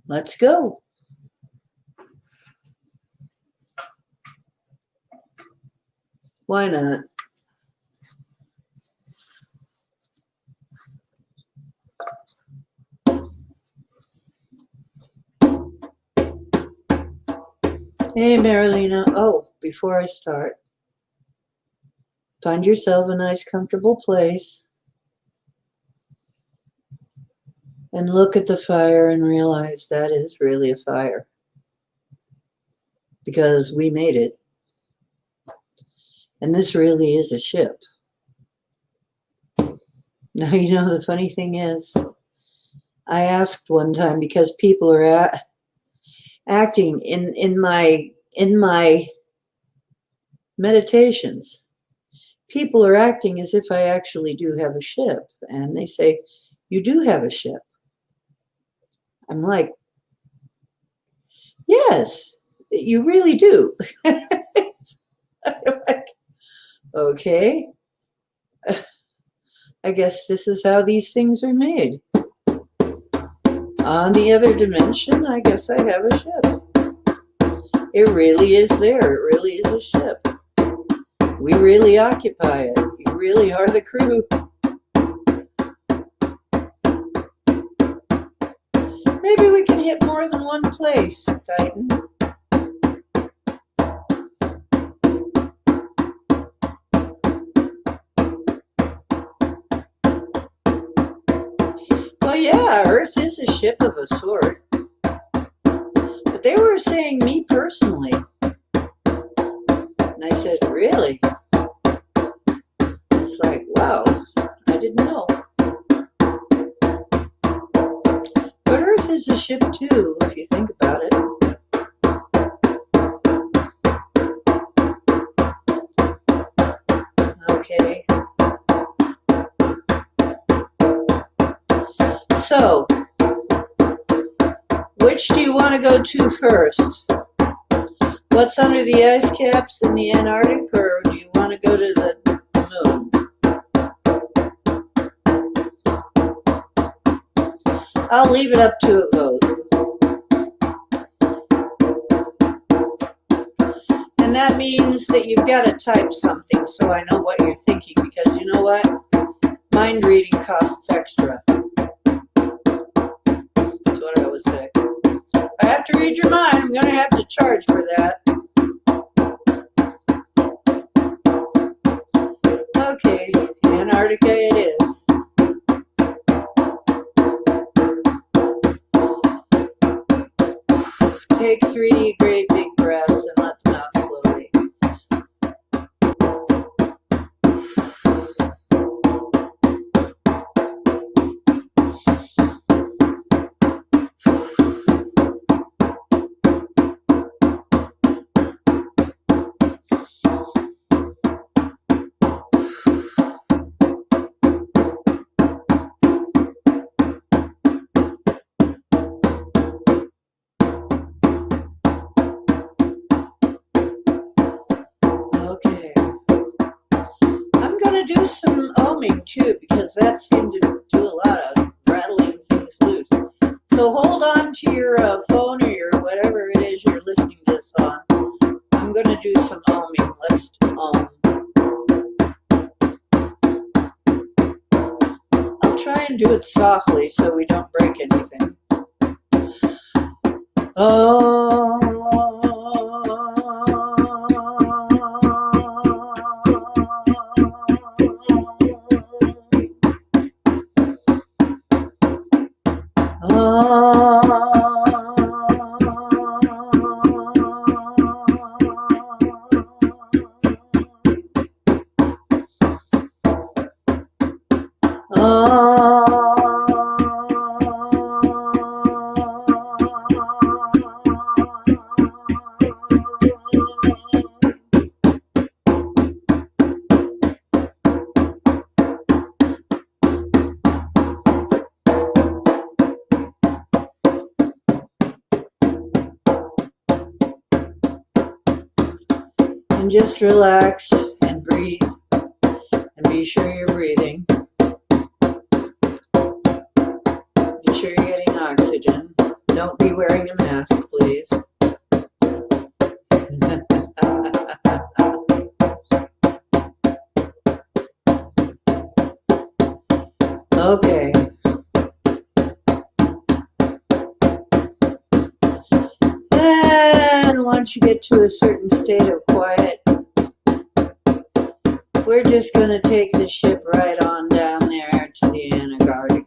Let's go. Why not? Hey, Marilena. Oh, before I start, find yourself a nice, comfortable place and look at the fire and realize that is really a fire because we made it. And this really is a ship. Now, you know, the funny thing is, I asked one time because people are acting in my meditations. People are acting as if I actually do have a ship, and they say, "You do have a ship." I'm like, "Yes, you really do." I'm like, okay, I guess this is how these things are made. On the other dimension, I guess I have a ship. It really is there. It really is a ship. We really occupy it. You really are the crew. Maybe we can hit more than one place, Titan. Well, yeah, Earth is a ship of a sort. But they were saying me personally. And I said, really? It's like, wow, I didn't know. But Earth is a ship too, if you think about it. Okay. So, which do you want to go to first? What's under the ice caps in the Antarctic, or do you want to go to the moon? I'll leave it up to a vote. And that means that you've got to type something so I know what you're thinking, because you know what? Mind reading costs extra. That's what I always say. If I have to read your mind, I'm going to have to charge for that. Okay, Antarctica it is. Take 3 great big breaths and let them out slowly. Okay. I'm going to do some oming too, because that seemed to do a lot of rattling things loose. So hold on to your phone or your whatever it is you're listening to this on. I'm going to do some oming. Let's om. I'll try and do it softly so we don't break anything. Oh. And just relax and breathe and be sure you're breathing. Be sure you're getting oxygen. Don't be wearing a mask, please. Okay. And once you get to a certain state of quiet, we're just going to take the ship right on down there to the Antarctic.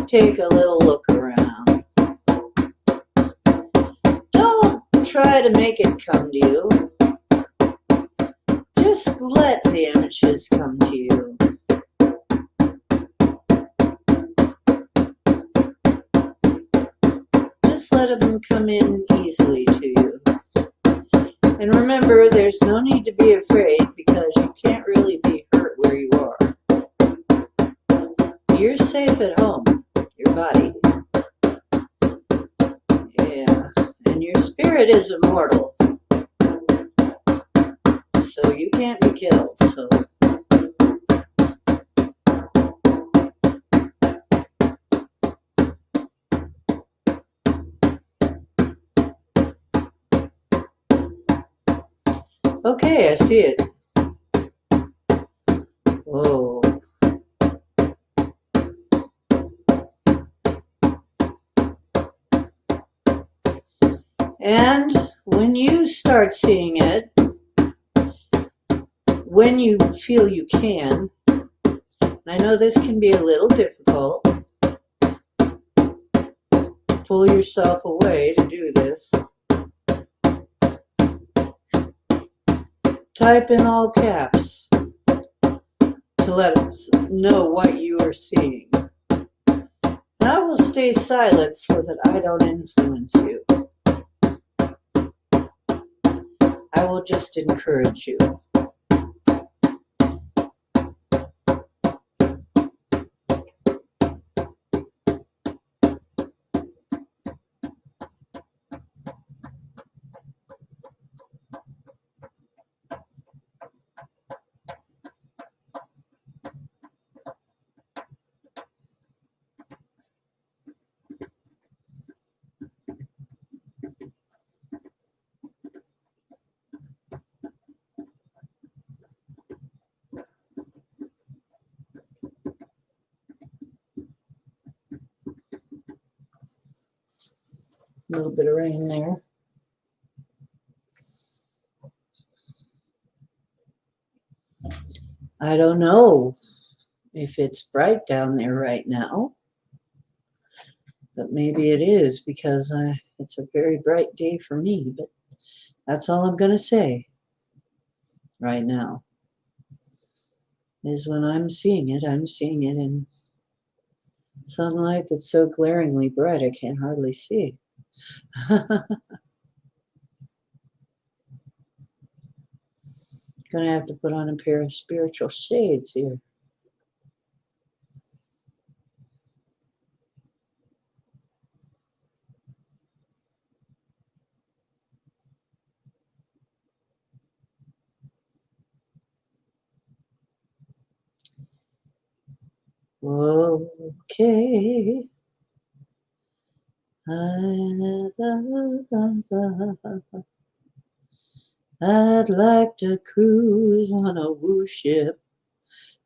Take a little look around. Don't try to make it come to you. Just let the images come to you. Just let them come in easily to you. And remember, there's no need to be afraid because you can't really be hurt where you are. You're safe at home, your body. Yeah, and your spirit is immortal. So you can't be killed, so... Okay, I see it. Whoa. And when you start seeing it, when you feel you can, and I know this can be a little difficult, to pull yourself away to do this, type in all caps to let us know what you are seeing. I will stay silent so that I don't influence you. I will just encourage you. A little bit of rain there. I don't know if it's bright down there right now, but maybe it is because it's a very bright day for me, but that's all I'm going to say right now. Is when I'm seeing it in sunlight that's so glaringly bright I can't hardly see. Gonna have to put on a pair of spiritual shades here. Okay. I'd like to cruise on a woo ship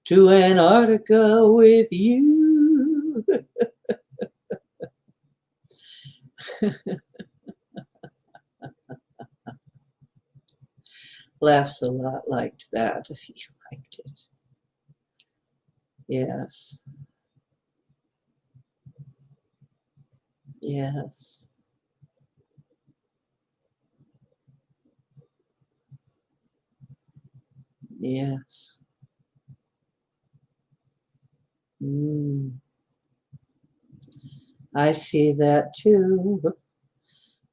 to Antarctica with you. Laughs a lot like that if you liked it. Yes. Yes. Yes. I see that too.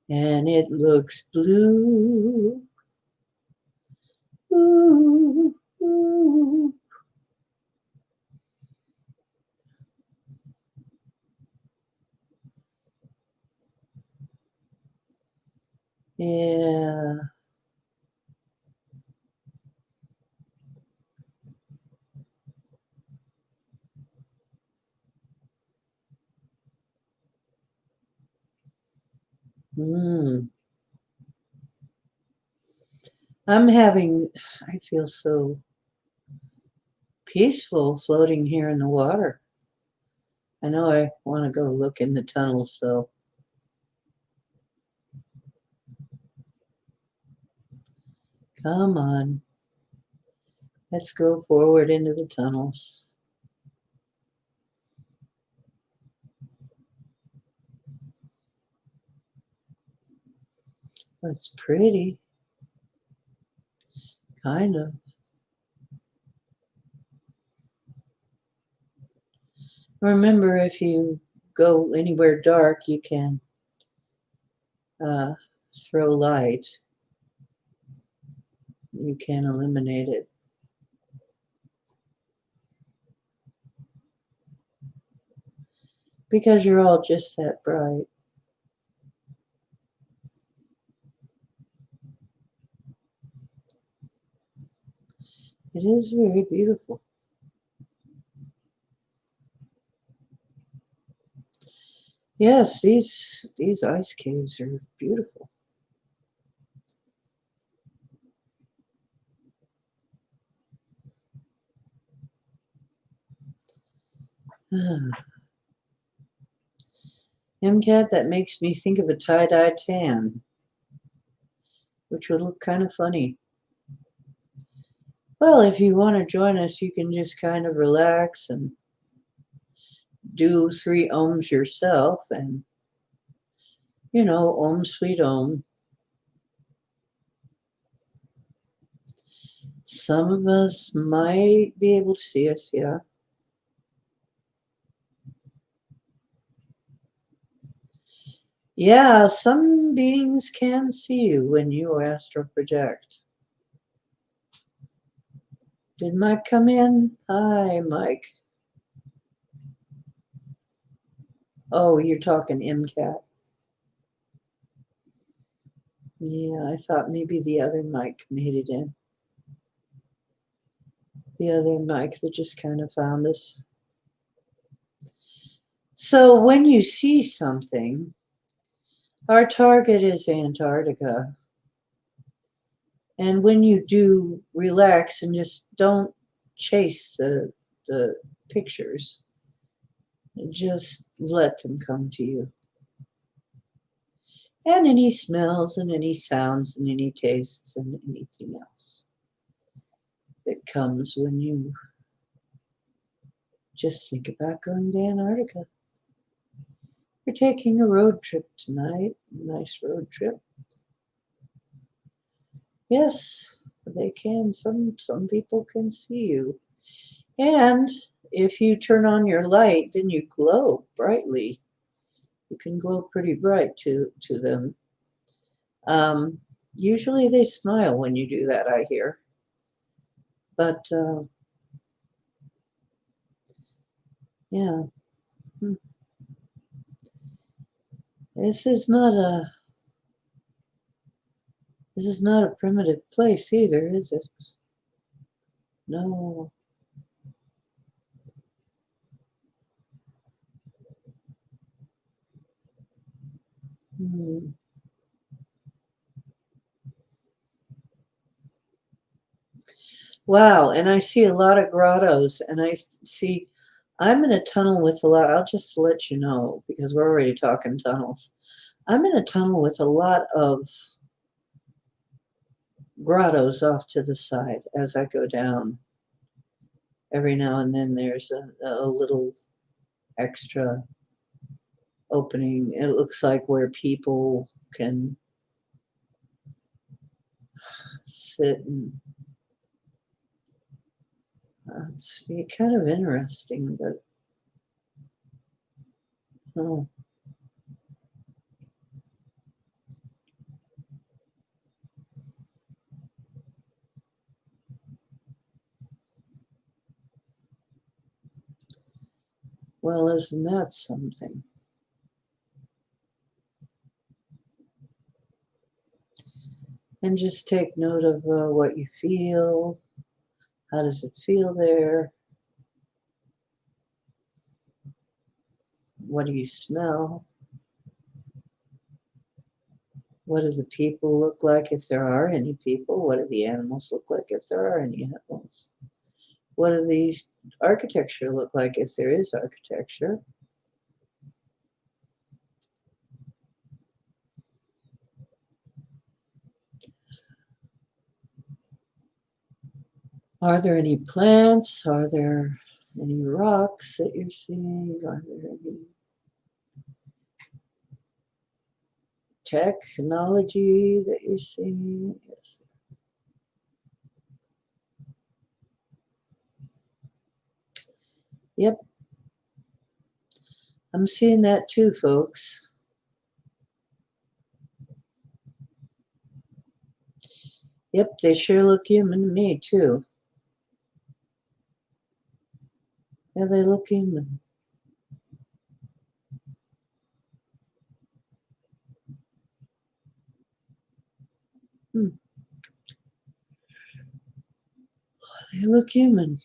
And it looks blue. Ooh, ooh. Yeah. I feel so peaceful floating here in the water. I know I want to go look in the tunnels, so come on. Let's go forward into the tunnels. That's pretty. Kind of. Remember, if you go anywhere dark, you can uh, throw light. You can eliminate it. Because you're all just that bright. It is very beautiful. Yes, these ice caves are beautiful. MCAT, that makes me think of a tie-dye tan, which would look kind of funny. Well, if you want to join us, you can just kind of relax and do 3 ohms yourself and, Om sweet Om. Some of us might be able to see us, yeah. Yeah, some beings can see you when you astral project. Did Mike come in? Hi, Mike. Oh, you're talking MCAT. Yeah, I thought maybe the other Mike made it in. The other Mike that just kind of found us. So when you see something, our target is Antarctica. And when you do relax and just don't chase the pictures, just let them come to you. And any smells and any sounds and any tastes and anything else that comes when you just think about going to Antarctica. We're taking a road trip tonight, a nice road trip. Yes, they can. Some people can see you. And if you turn on your light, then you glow brightly. You can glow pretty bright to them. Um, Usually they smile when you do that, I hear. But yeah, hmm. this is not a this is not a primitive place either, is it? No. Hmm. Wow, and I see a lot of grottos, and I'm in a tunnel with a lot. I'll just let you know because we're already talking tunnels. I'm in a tunnel with a lot of grottos off to the side as I go down. Every now and then there's a little extra opening. It looks like where people can sit and it's kind of interesting, but oh, well, isn't that something? And just take note of what you feel. How does it feel there? What do you smell? What do the people look like if there are any people? What do the animals look like if there are any animals? What do these architecture look like if there is architecture? Are there any plants? Are there any rocks that you're seeing? Are there any technology that you're seeing? Yes. Yep. I'm seeing that too, folks. Yep, they sure look human to me too. Yeah, they look human. Hmm. They look human.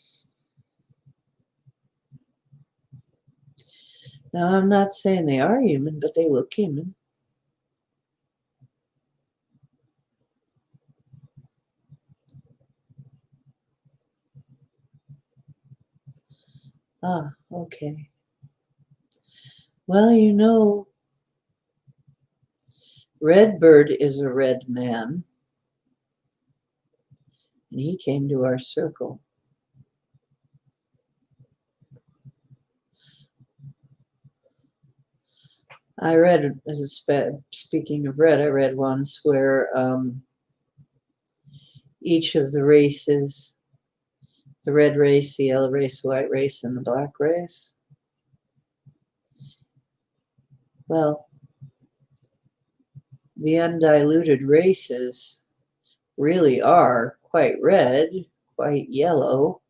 Now, I'm not saying they are human, but they look human. Ah, okay. Well, you know, Redbird is a red man, and he came to our circle. I read, speaking of red, I read once where each of the races, the red race, the yellow race, the white race, and the black race, well, the undiluted races really are quite red, quite yellow,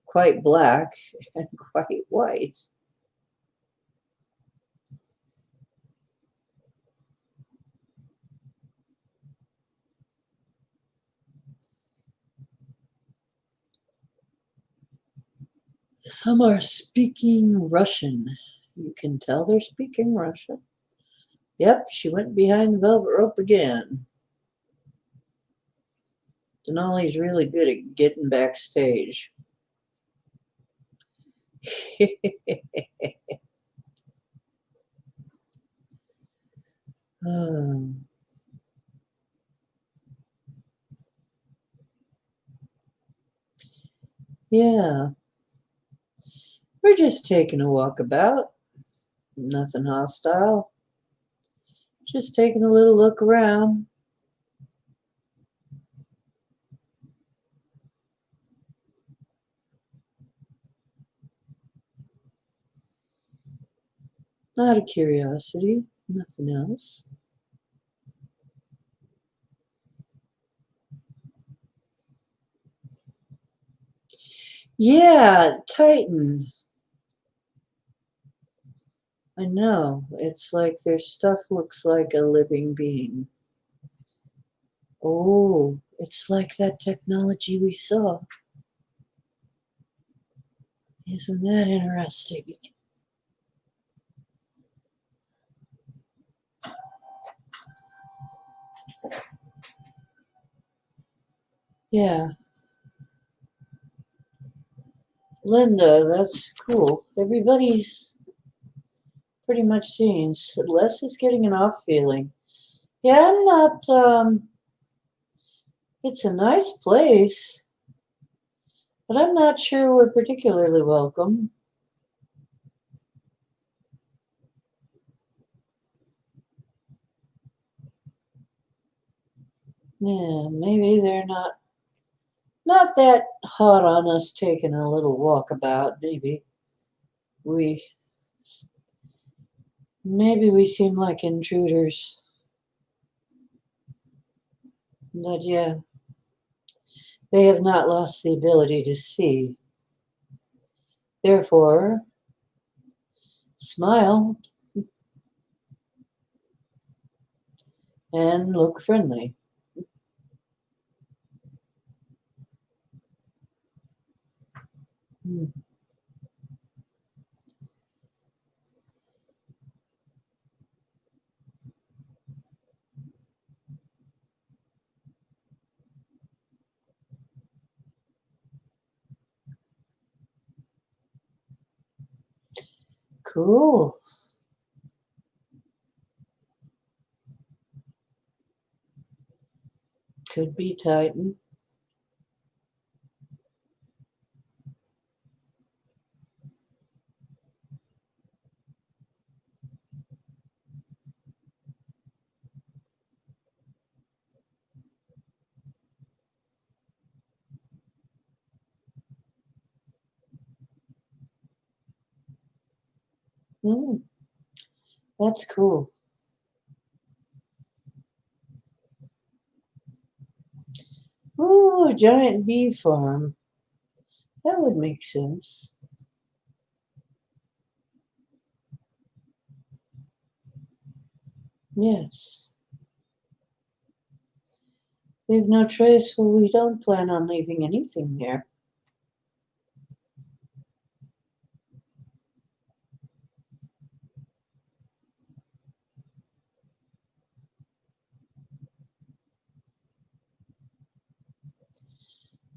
quite black, and quite white. Some are speaking Russian. You can tell they're speaking Russian. Yep, she went behind the velvet rope again. Denali's really good at getting backstage. um, yeah, we're just taking a walkabout. Nothing hostile. Just taking a little look around. Out of curiosity, nothing else. Yeah, Titan. I know. It's like their stuff looks like a living being. Oh, it's like that technology we saw. Isn't that interesting? Yeah, Linda, that's cool. Everybody's pretty much seeing. Les is getting an off feeling. Yeah, I'm not, it's a nice place, but I'm not sure we're particularly welcome. Yeah, maybe they're not that hot on us taking a little walkabout. We maybe we seem like intruders. But yeah, they have not lost the ability to see. Therefore, smile and look friendly. Hmm. Cool. Could be Titan. Mm, that's cool. Oh, a giant bee farm. That would make sense. Yes. Leave no trace. Well, we don't plan on leaving anything there.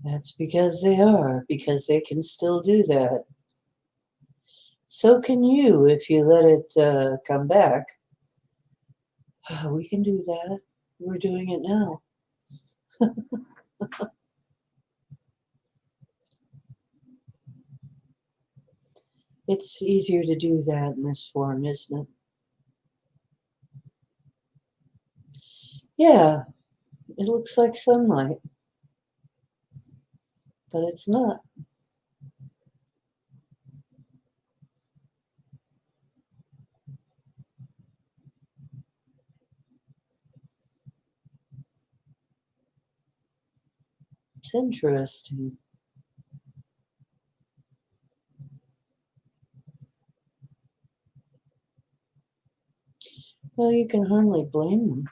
That's because they can still do that. So can you if you let it come back. We can do that. We're doing it now. It's easier to do that in this form, isn't it? Yeah, it looks like sunlight, but it's not. It's interesting. Well, you can hardly blame them.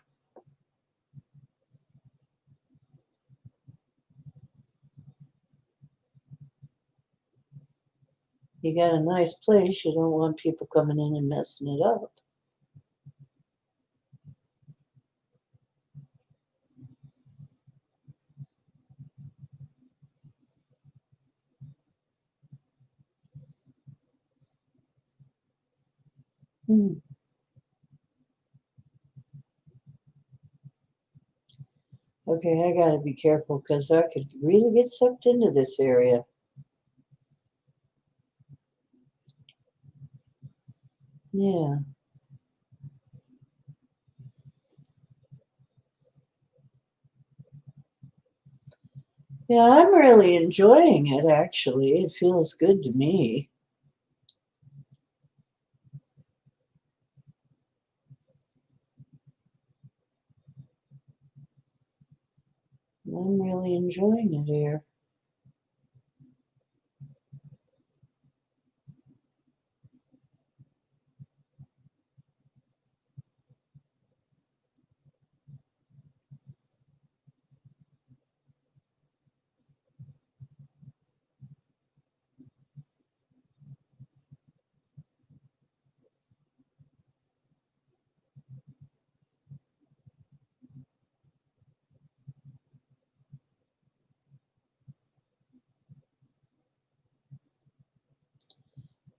You got a nice place, you don't want people coming in and messing it up. Hmm. Okay, I gotta be careful because I could really get sucked into this area. Yeah. Yeah, I'm really enjoying it actually. It feels good to me. I'm really enjoying it here.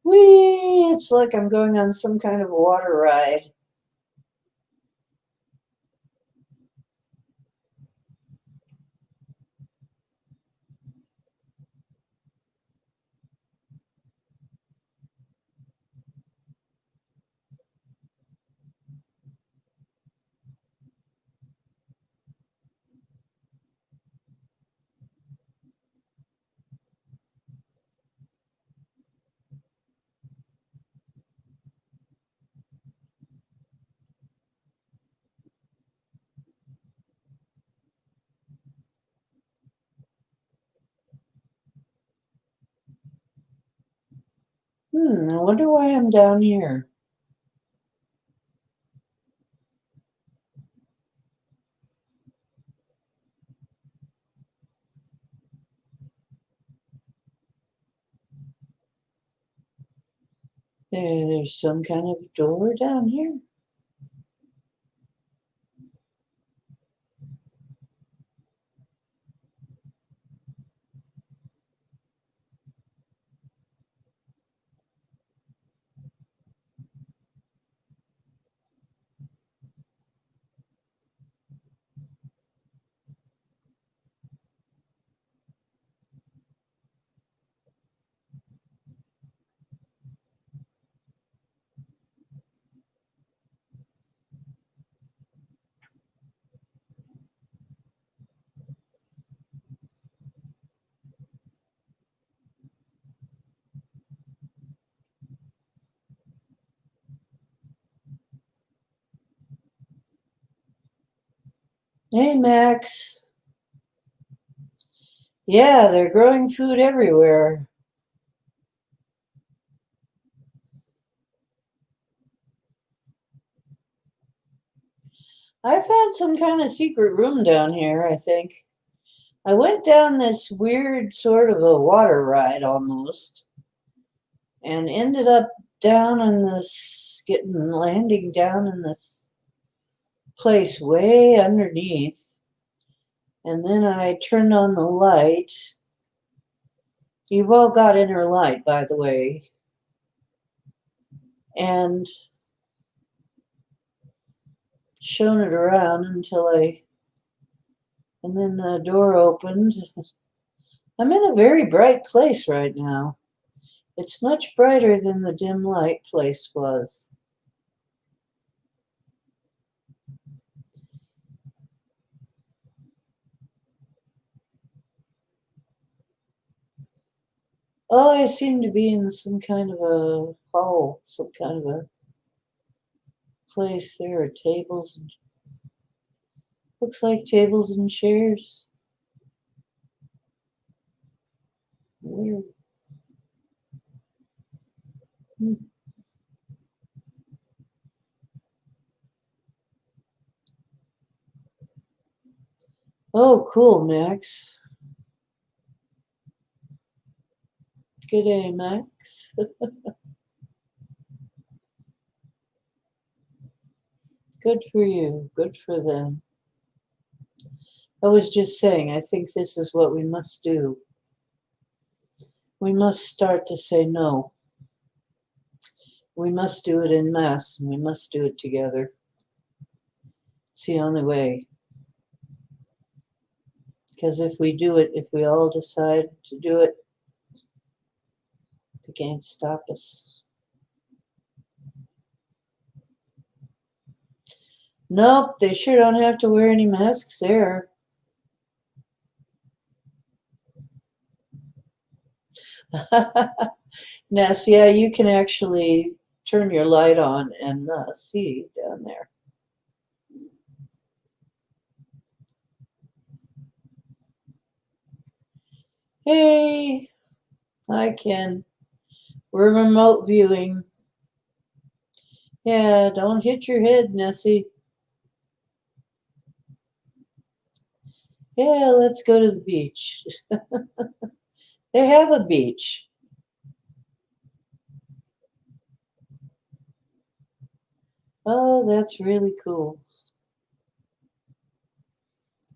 Whee! It's like I'm going on some kind of water ride. I wonder why I'm down here. There's some kind of door down here. Hey, Max. Yeah, they're growing food everywhere. I found some kind of secret room down here, I think. I went down this weird sort of a water ride almost and ended up down in this, landing down in this place way underneath. And then I turned on the light. You've all got inner light, by the way. And shown it around and then the door opened. I'm in a very bright place right now. It's much brighter than the dim light place was. Oh, I seem to be in some kind of a hall, some kind of a place. There are tables and looks like tables and chairs. Weird. Hmm. Oh, cool, Max. Good day, Max. Good for you. Good for them. I was just saying, I think this is what we must do. We must start to say no. We must do it in mass, and we must do it together. It's the only way. Because if we do it, if we all decide to do it, they can't stop us. Nope, they sure don't have to wear any masks there. Ness, yeah, you can actually turn your light on and see down there. Hey, I can. We're remote viewing. Yeah, don't hit your head, Nessie. Yeah, let's go to the beach. They have a beach. Oh, that's really cool.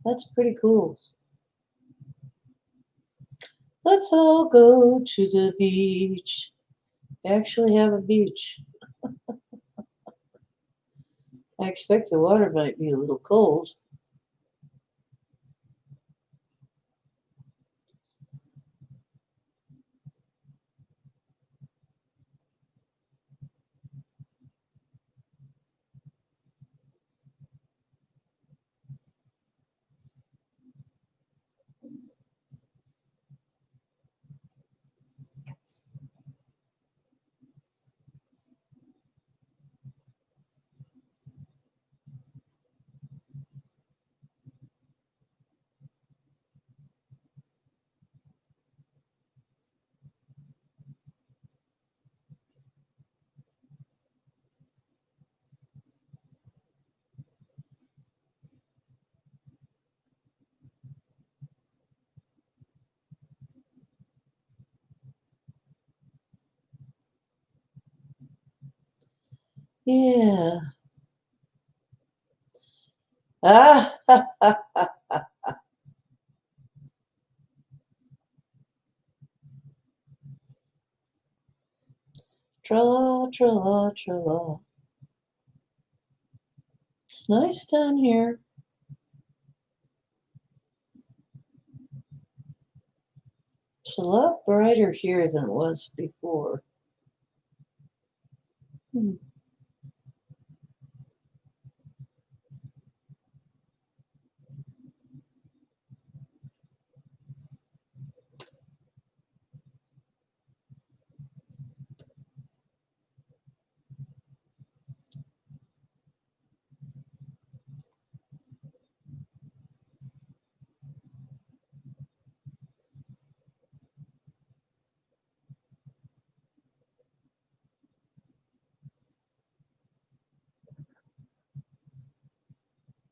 That's pretty cool. Let's all go to the beach. They actually have a beach. I expect the water might be a little cold. Yeah. Ah, tra-la, tra-la, tra-la. It's nice down here. It's a lot brighter here than it was before. Hmm.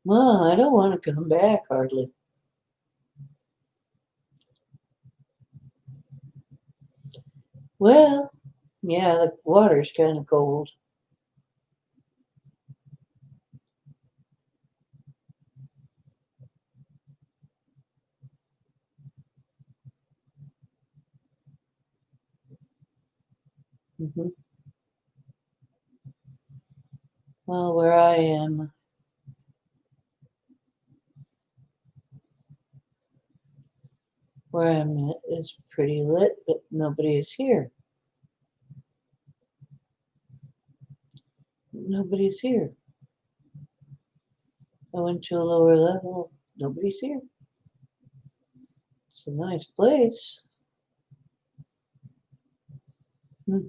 Well, I don't want to come back hardly. Well, yeah, the water's kind of cold. Hmm. Well, where I'm at is pretty lit, but nobody is here. Nobody's here. I went to a lower level. Nobody's here. It's a nice place. Hmm.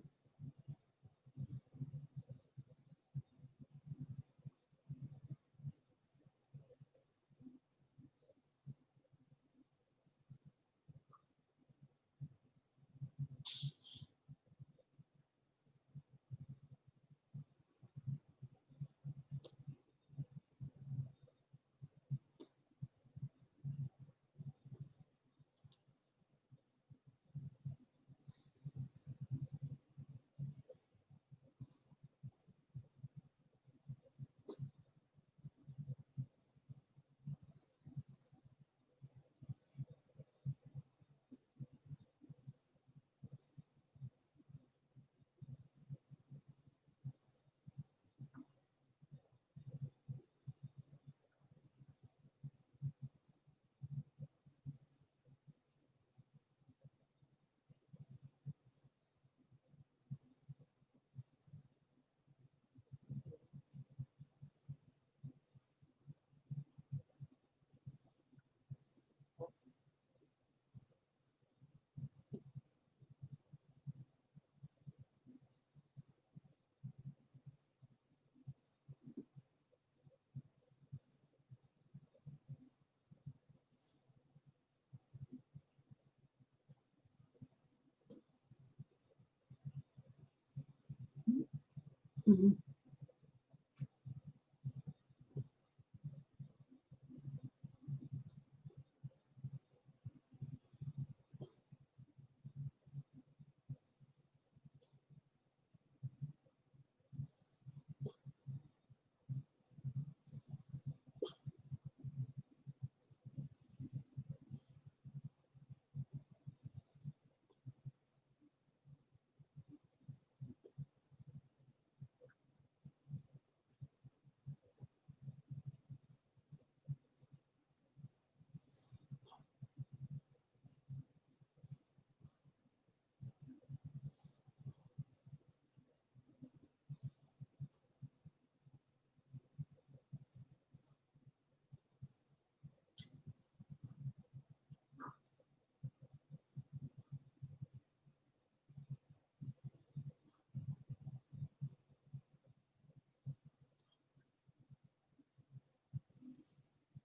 Mhm.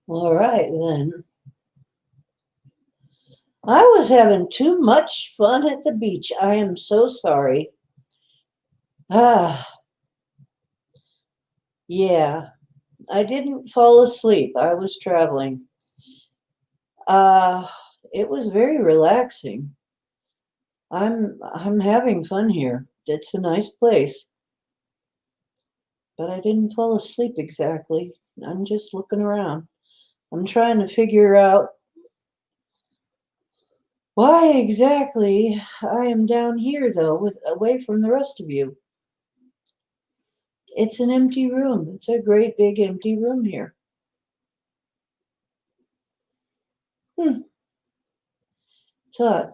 All right, then. I was having too much fun at the beach. I am so sorry. Ah, yeah. I didn't fall asleep. I was traveling. Uh, it was very relaxing. I'm having fun here. It's a nice place, but I didn't fall asleep exactly. I'm just looking around. I'm trying to figure out why exactly I am down here though, with away from the rest of you. It's an empty room. It's a great big empty room here. Hmm, it's odd.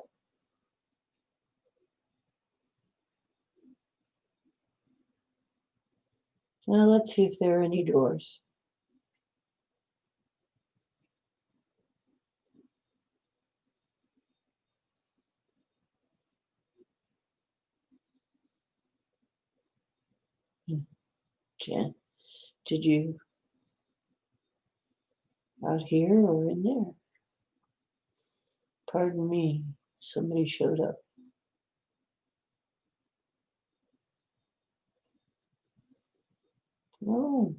Now let's see if there are any doors. Hmm, Jen, did you out here or in there? Pardon me. Somebody showed up. Oh,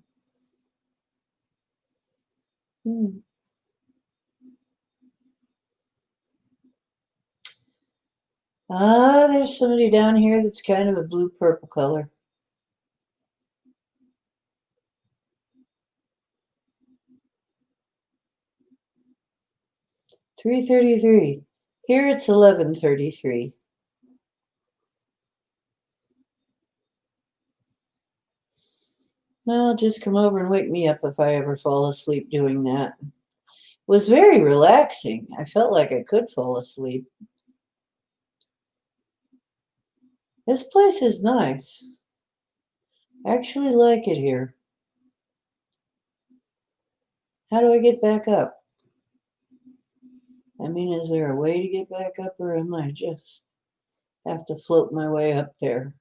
Hmm. Ah, there's somebody down here that's kind of a blue-purple color. $3.33. Here it's $11.33. Well, just come over and wake me up if I ever fall asleep doing that. It was very relaxing. I felt like I could fall asleep. This place is nice. I actually like it here. How do I get back up? I mean, is there a way to get back up, or am I just have to float my way up there?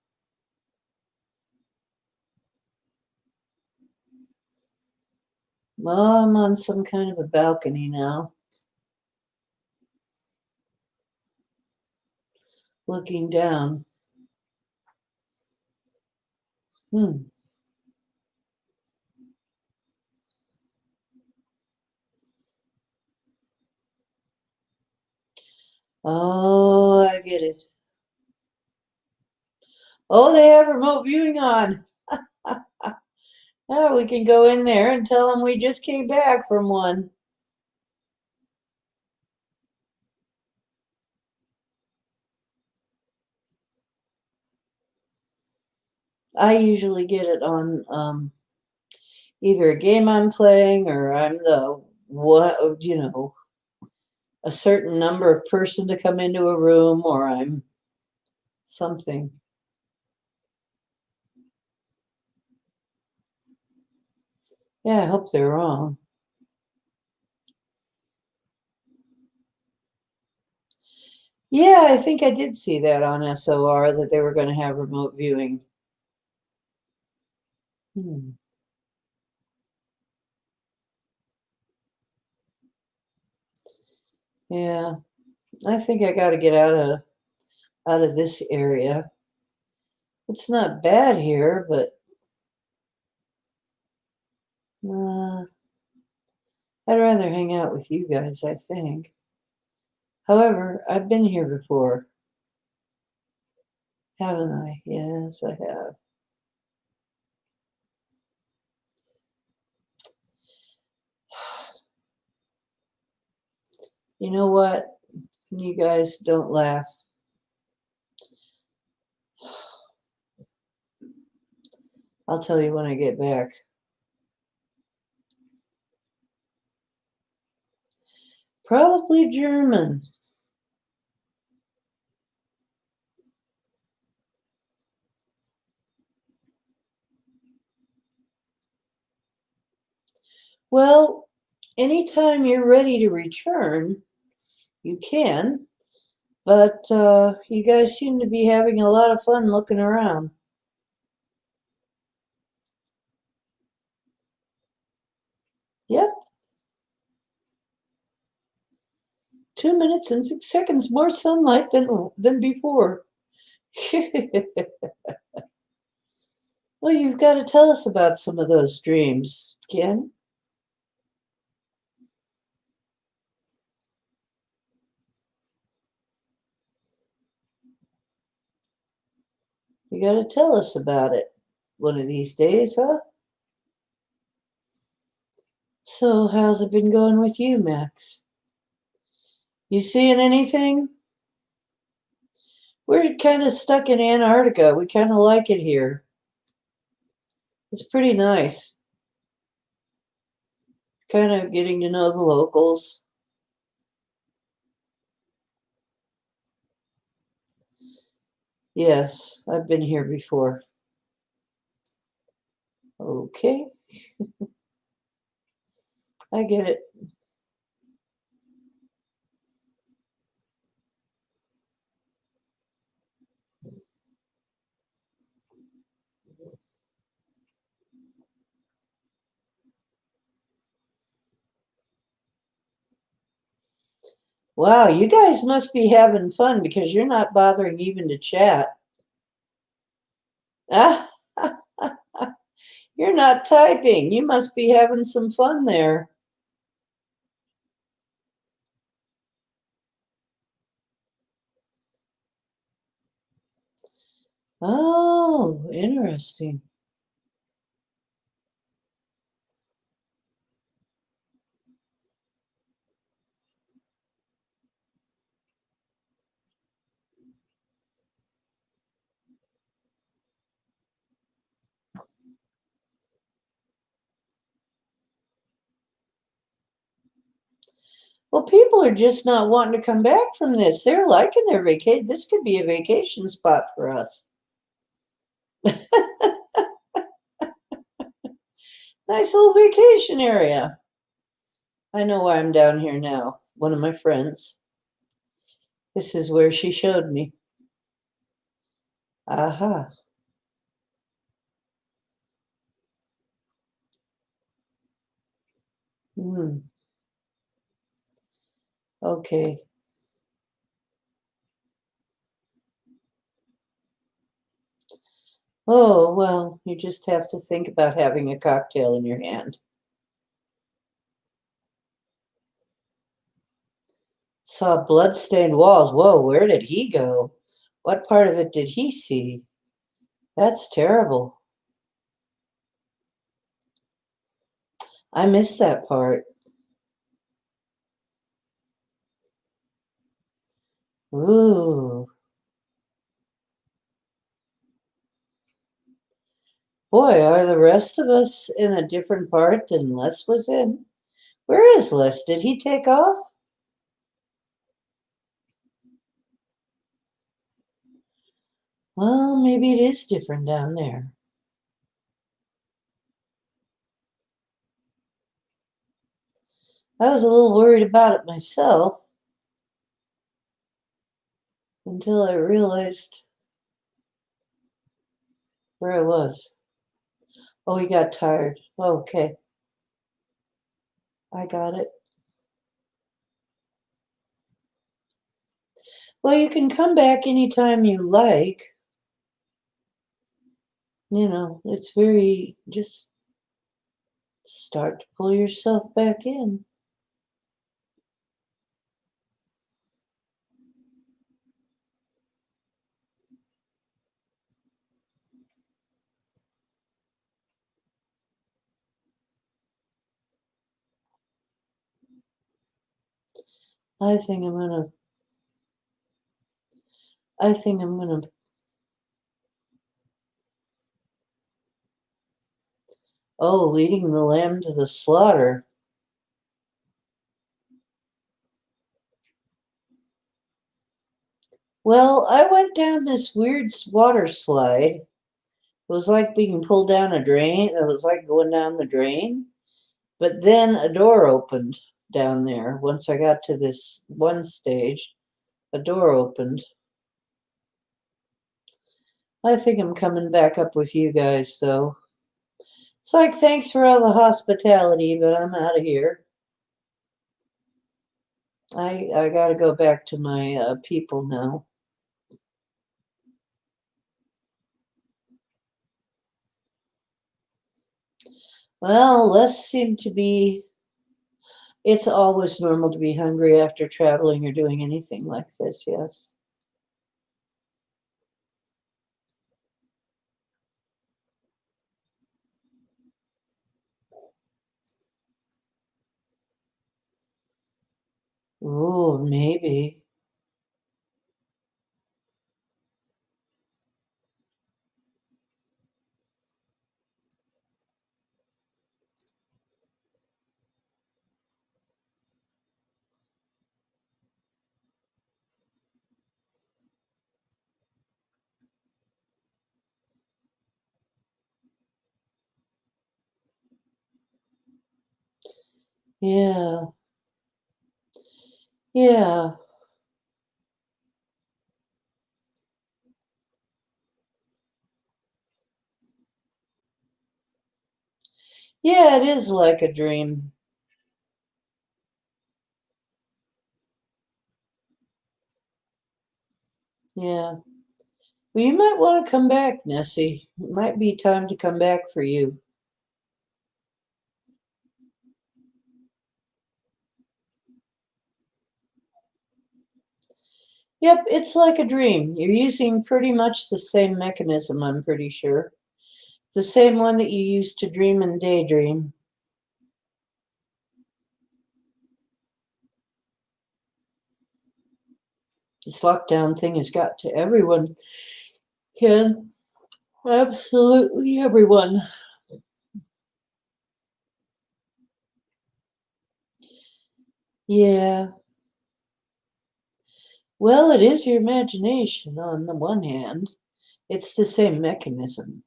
Well, I'm on some kind of a balcony now, looking down. Hmm. Oh, I get it. Oh, they have remote viewing on. Now we can go in there and tell them we just came back from one. I usually get it on either a game I'm playing, or I'm the what, a certain number of person to come into a room, or I'm something. Yeah, I hope they're wrong. Yeah, I think I did see that on SOR that they were going to have remote viewing. Hmm. Yeah, I think I got to get out of this area. It's not bad here, but uh, I'd rather hang out with you guys, I think. However, I've been here before, haven't I? Yes, I have. You know what? You guys don't laugh. I'll tell you when I get back. Probably German. Well, anytime you're ready to return, you can. But you guys seem to be having a lot of fun looking around. Yep, 2 minutes and 6 seconds more sunlight than before. Well, you've got to tell us about some of those dreams, Ken. You got to tell us about it one of these days, huh? So, how's it been going with you, Max? You seeing anything? We're kind of stuck in Antarctica. We kind of like it here. It's pretty nice. Kind of getting to know the locals. Yes, I've been here before. Okay, I get it. Wow, you guys must be having fun because you're not bothering even to chat. Ah, you're not typing. You must be having some fun there. Oh, interesting. Well, people are just not wanting to come back from this. They're liking their vacation. This could be a vacation spot for us. Nice little vacation area. I know why I'm down here now. One of my friends. This is where she showed me. Aha. Hmm. Okay. Oh, well, you just have to think about having a cocktail in your hand. Saw blood-stained walls. Whoa, where did he go? What part of it did he see? That's terrible. I missed that part. Ooh. Boy, are the rest of us in a different part than Les was in? Where is Les? Did he take off? Well, maybe it is different down there. I was a little worried about it myself until I realized where I was. Oh, he got tired. Okay, I got it. Well, you can come back anytime you like. It's very just start to pull yourself back in. I think I'm gonna, I think I'm gonna, oh, leading the lamb to the slaughter. Well, I went down this weird water slide. It was like being pulled down a drain. It was like going down the drain. But then a door opened down there. Once I got to this one stage, a door opened. I think I'm coming back up with you guys, though. It's like, thanks for all the hospitality, but I'm out of here. I got to go back to my people now. Well, Les seemed to be. It's always normal to be hungry after traveling or doing anything like this, yes. Ooh, maybe. Yeah, yeah. Yeah, it is like a dream. Yeah. Well, you might want to come back, Nessie. It might be time to come back for you. Yep, it's like a dream. You're using pretty much the same mechanism, I'm pretty sure. The same one that you use to dream and daydream. This lockdown thing has got to everyone. Ken, absolutely everyone. Yeah. Well, it is your imagination on the one hand. It's the same mechanism,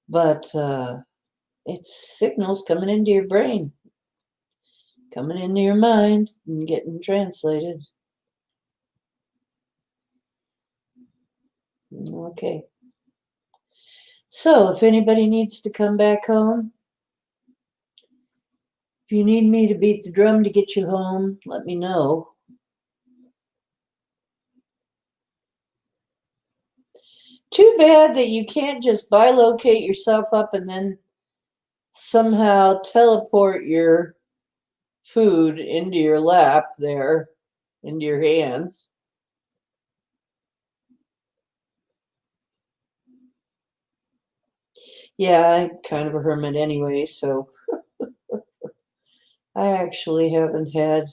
but it's signals coming into your brain, coming into your mind, and getting translated. Okay. So, if anybody needs to come back home, if you need me to beat the drum to get you home, let me know. Too bad that you can't just bilocate yourself up and then somehow teleport your food into your lap there, into your hands. Yeah, I'm kind of a hermit anyway, so I actually haven't had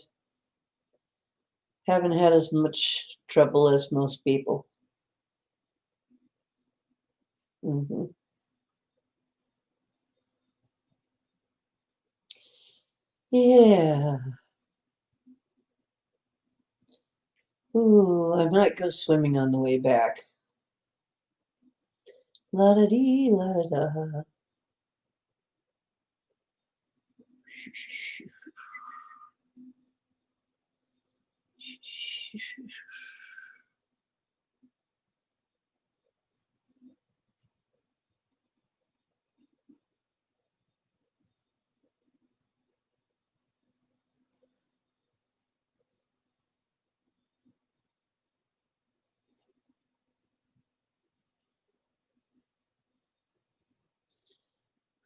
as much trouble as most people. Hmm. Yeah. Ooh, I might go swimming on the way back. La da dee, la da da.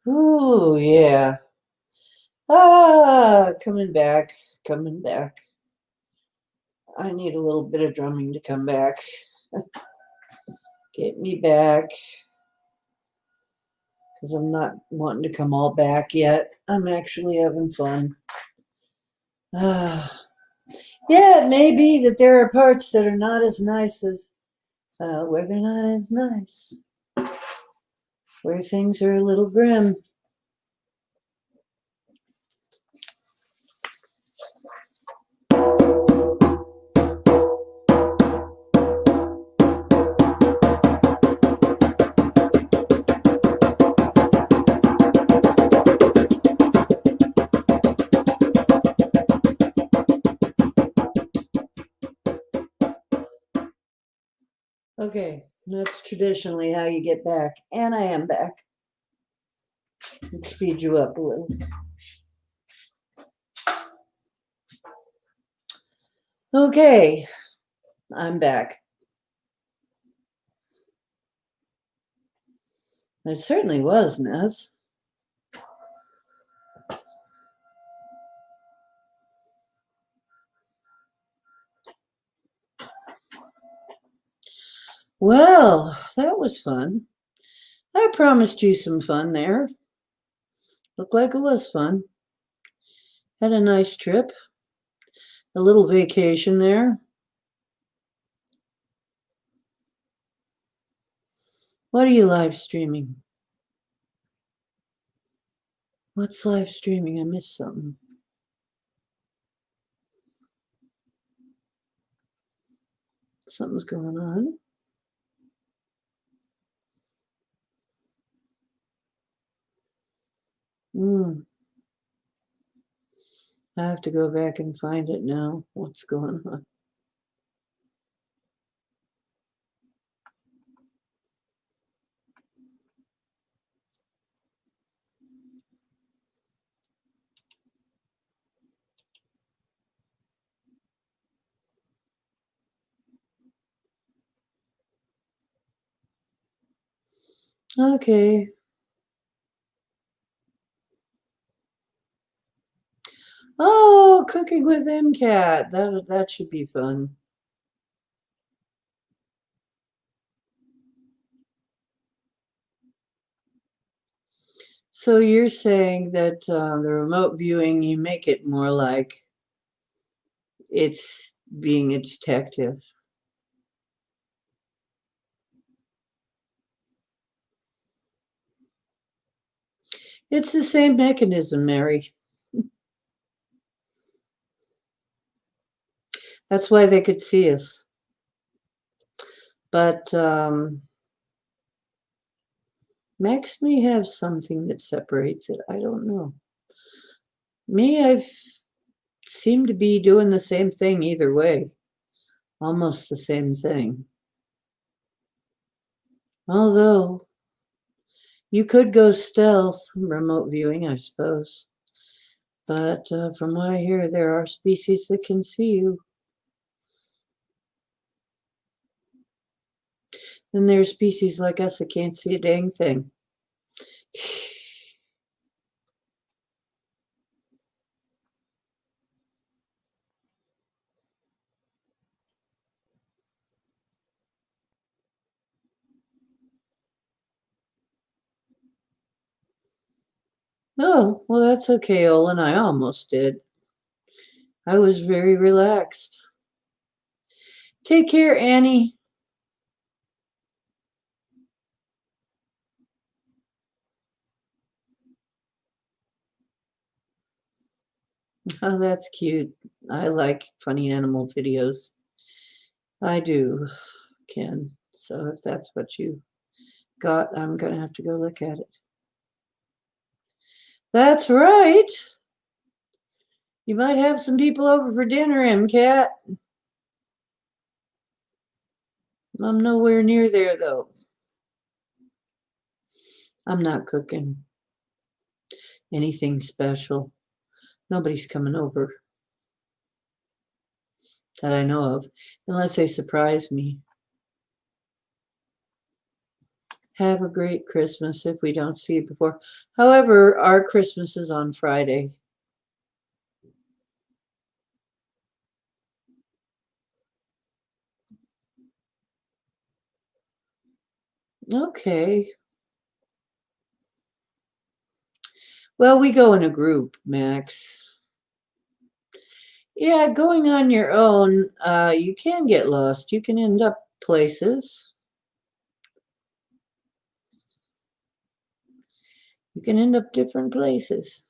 Ooh, yeah. Ah, coming back, coming back. I need a little bit of drumming to come back. Get me back, because I'm not wanting to come all back yet. I'm actually having fun. Ah, yeah, it may be that there are parts that are not as nice as where they're not as nice, where things are a little grim. Okay, that's traditionally how you get back, and I am back. Let's speed you up a little. Okay, I'm back. It certainly was, Ness. Well, that was fun. I promised you some fun there. Looked like it was fun. Had a nice trip, a little vacation there. What are you live streaming? What's live streaming? I missed something. Something's going on. Hmm. I have to go back and find it now. What's going on? Okay. Oh, cooking with MCAT. That should be fun. So you're saying that the remote viewing, you make it more like it's being a detective. It's the same mechanism, Mary. That's why they could see us. But Max may have something that separates it. I don't know. Me, I've seemed to be doing the same thing either way. Almost the same thing. Although you could go stealth remote viewing, I suppose. But from what I hear, there are species that can see you. Then there's species like us that can't see a dang thing. Oh, well, that's okay, Olin. I almost did. I was very relaxed. Take care, Annie. Oh, that's cute. I like funny animal videos. I do, Ken. So if that's what you got, I'm going to have to go look at it. That's right. You might have some people over for dinner, MCAT. I'm nowhere near there, though. I'm not cooking anything special. Nobody's coming over that I know of, unless they surprise me. Have a great Christmas if we don't see you before. However, our Christmas is on Friday. Okay. Well, we go in a group, Max. Yeah, going on your own, you can get lost. You can end up places. You can end up different places.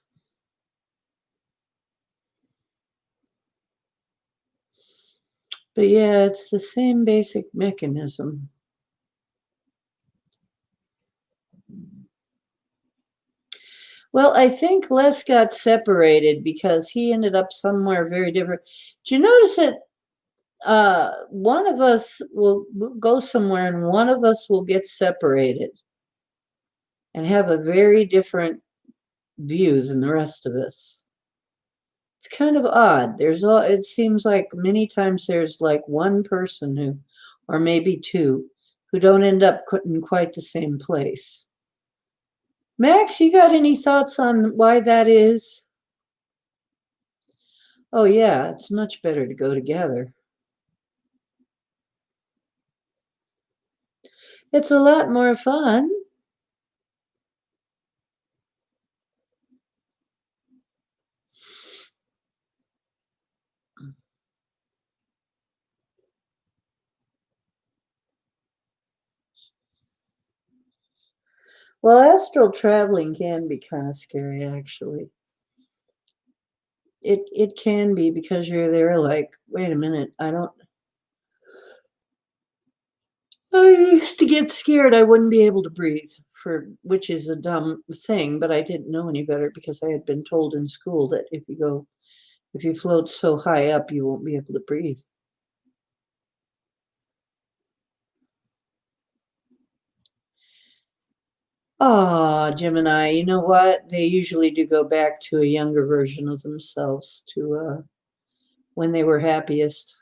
But yeah, it's the same basic mechanism. Well, I think Les got separated because he ended up somewhere very different. Did you notice that one of us will go somewhere and one of us will get separated and have a very different view than the rest of us? It's kind of odd. It seems like many times there's like one person who, or maybe two, who don't end up in quite the same place. Max, you got any thoughts on why that is? Oh, yeah, it's much better to go together. It's a lot more fun. Well, astral traveling can be kind of scary, actually. It can be because you're there like, wait a minute, I used to get scared I wouldn't be able to breathe, which is a dumb thing, but I didn't know any better because I had been told in school that if you float so high up, you won't be able to breathe. Ah, Gemini, you know what? They usually do go back to a younger version of themselves to when they were happiest.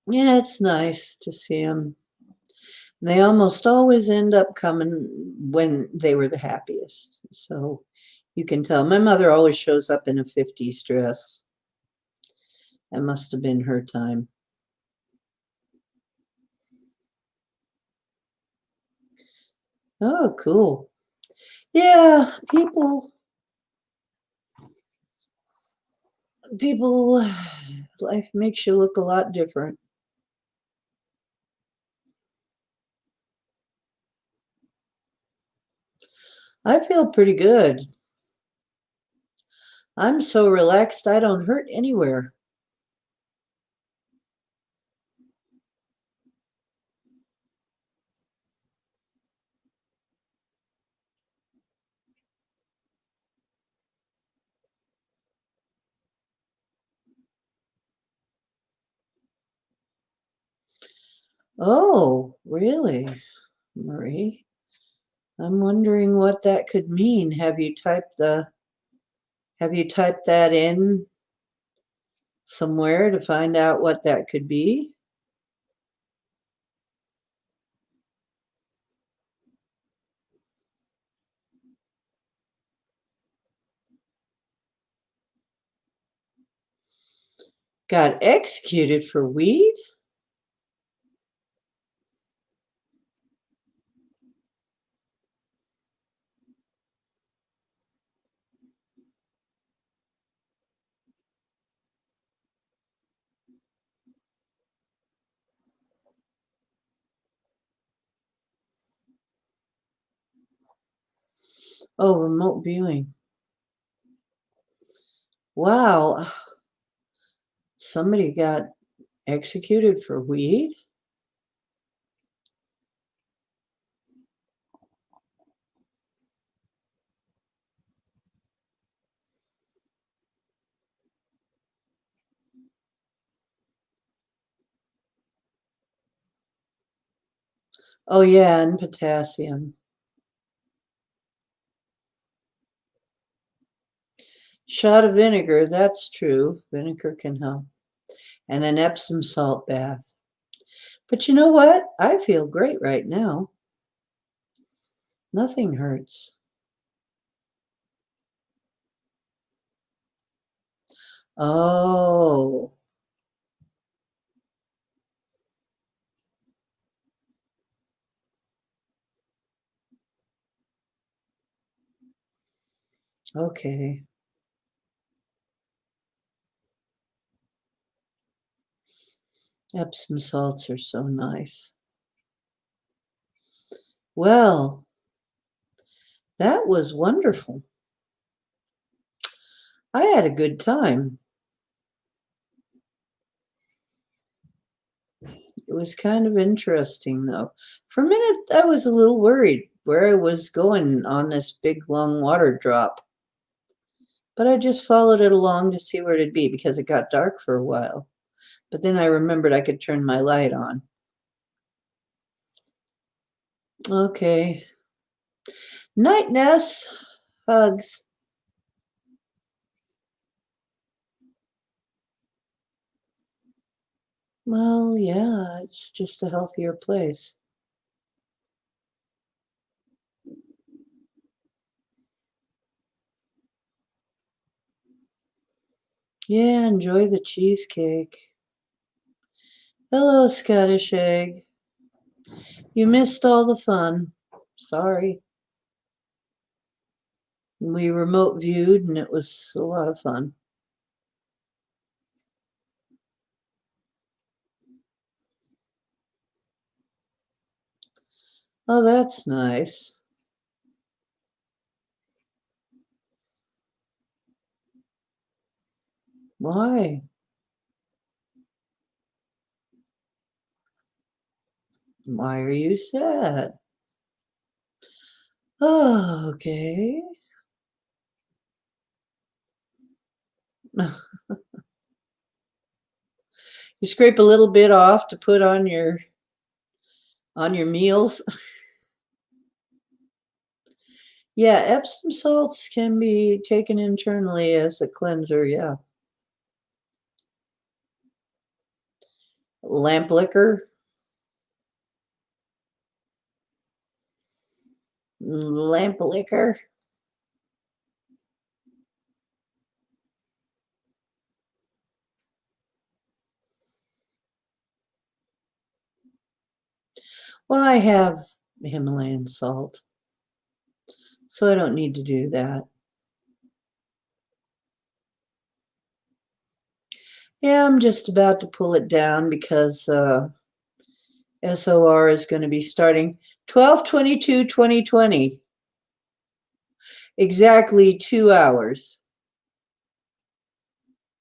Yeah, it's nice to see them. They almost always end up coming when they were the happiest. So you can tell. My mother always shows up in a 50s dress. That must have been her time. Oh, cool. Yeah, people, life makes you look a lot different. I feel pretty good. I'm so relaxed, I don't hurt anywhere. Oh, really, Marie? I'm wondering what that could mean. Have you typed that in somewhere to find out what that could be? Got executed for weed? Oh, remote viewing. Wow, somebody got executed for weed? Oh, yeah, and potassium. Shot of vinegar, that's true. Vinegar can help. And an Epsom salt bath. But you know what? I feel great right now. Nothing hurts. Oh, okay. Epsom salts are so nice. Well, that was wonderful. I had a good time. It was kind of interesting, though. For a minute, I was a little worried where I was going on this big, long water drop. But I just followed it along to see where it'd be because it got dark for a while. But then I remembered I could turn my light on. Okay. Night, Ness. Hugs. Well, yeah, it's just a healthier place. Yeah, enjoy the cheesecake. Hello, Scottish egg. You missed all the fun. Sorry. We remote viewed and it was a lot of fun. Oh, that's nice. Why? Why are you sad? Oh, okay. You scrape a little bit off to put on your meals. Yeah, Epsom salts can be taken internally as a cleanser, yeah. lamp liquor, lamp liquor. Well, I have Himalayan salt, so I don't need to do that. Yeah, I'm just about to pull it down because SOR is going to be starting 12/22/2020. Exactly 2 hours.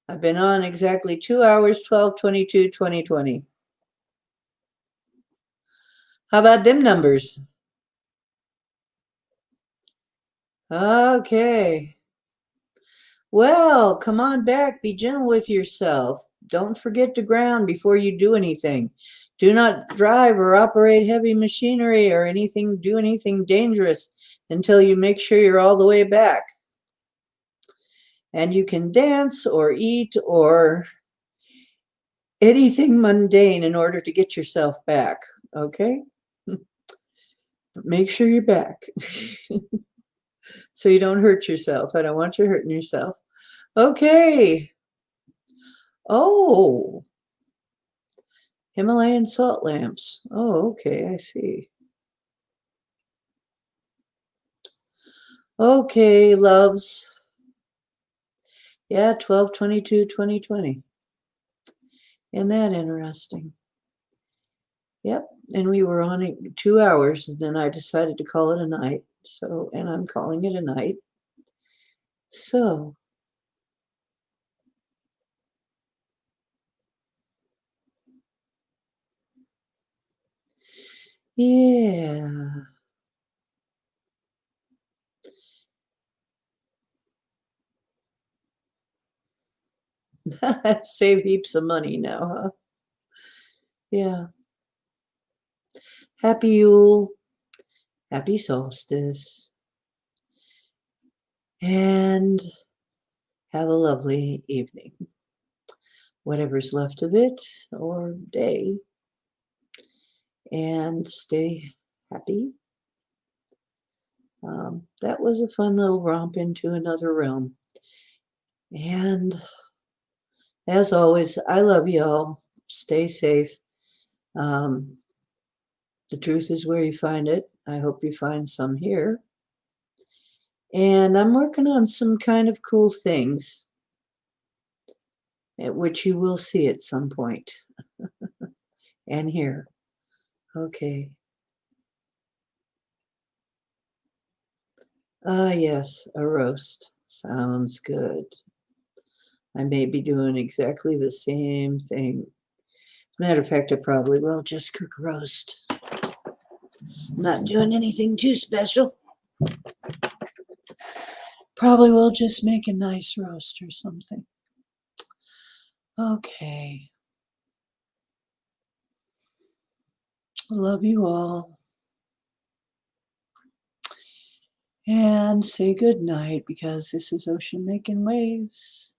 I've been on exactly 2 hours, 12/22/2020. How about them numbers? Okay. Well, come on back. Be gentle with yourself. Don't forget to ground before you do anything. Do not drive or operate heavy machinery or do anything dangerous until you make sure you're all the way back. And you can dance or eat or anything mundane in order to get yourself back. Okay? Make sure you're back so you don't hurt yourself. I don't want you hurting yourself. Okay. Oh, Himalayan salt lamps. Oh, okay, I see. Okay, loves. Yeah, 12/22/2020. Isn't that interesting? Yep, and we were on it 2 hours, and then I decided to call it a night. So, and I'm calling it a night. So, yeah. Save heaps of money now, huh? Yeah. Happy Yule, happy solstice, and have a lovely evening. Whatever's left of it or day, and stay happy. That was a fun little romp into another realm. And as always, I love y'all. Stay safe. Um, the truth is where you find it. I hope you find some here. And I'm working on some kind of cool things, at which you will see at some point and hear. Okay. Ah, yes, a roast. Sounds good. I may be doing exactly the same thing. Matter of fact, I probably will just cook roast. Not doing anything too special. Probably will just make a nice roast or something. Okay. Love you all. And say good night because this is Ocean Making Waves.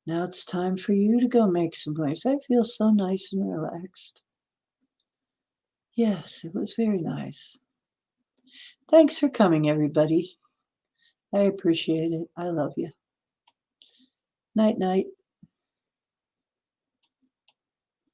Now it's time for you to go make some waves. I feel so nice and relaxed. Yes, it was very nice. Thanks for coming, everybody. I appreciate it. I love you. Night, night.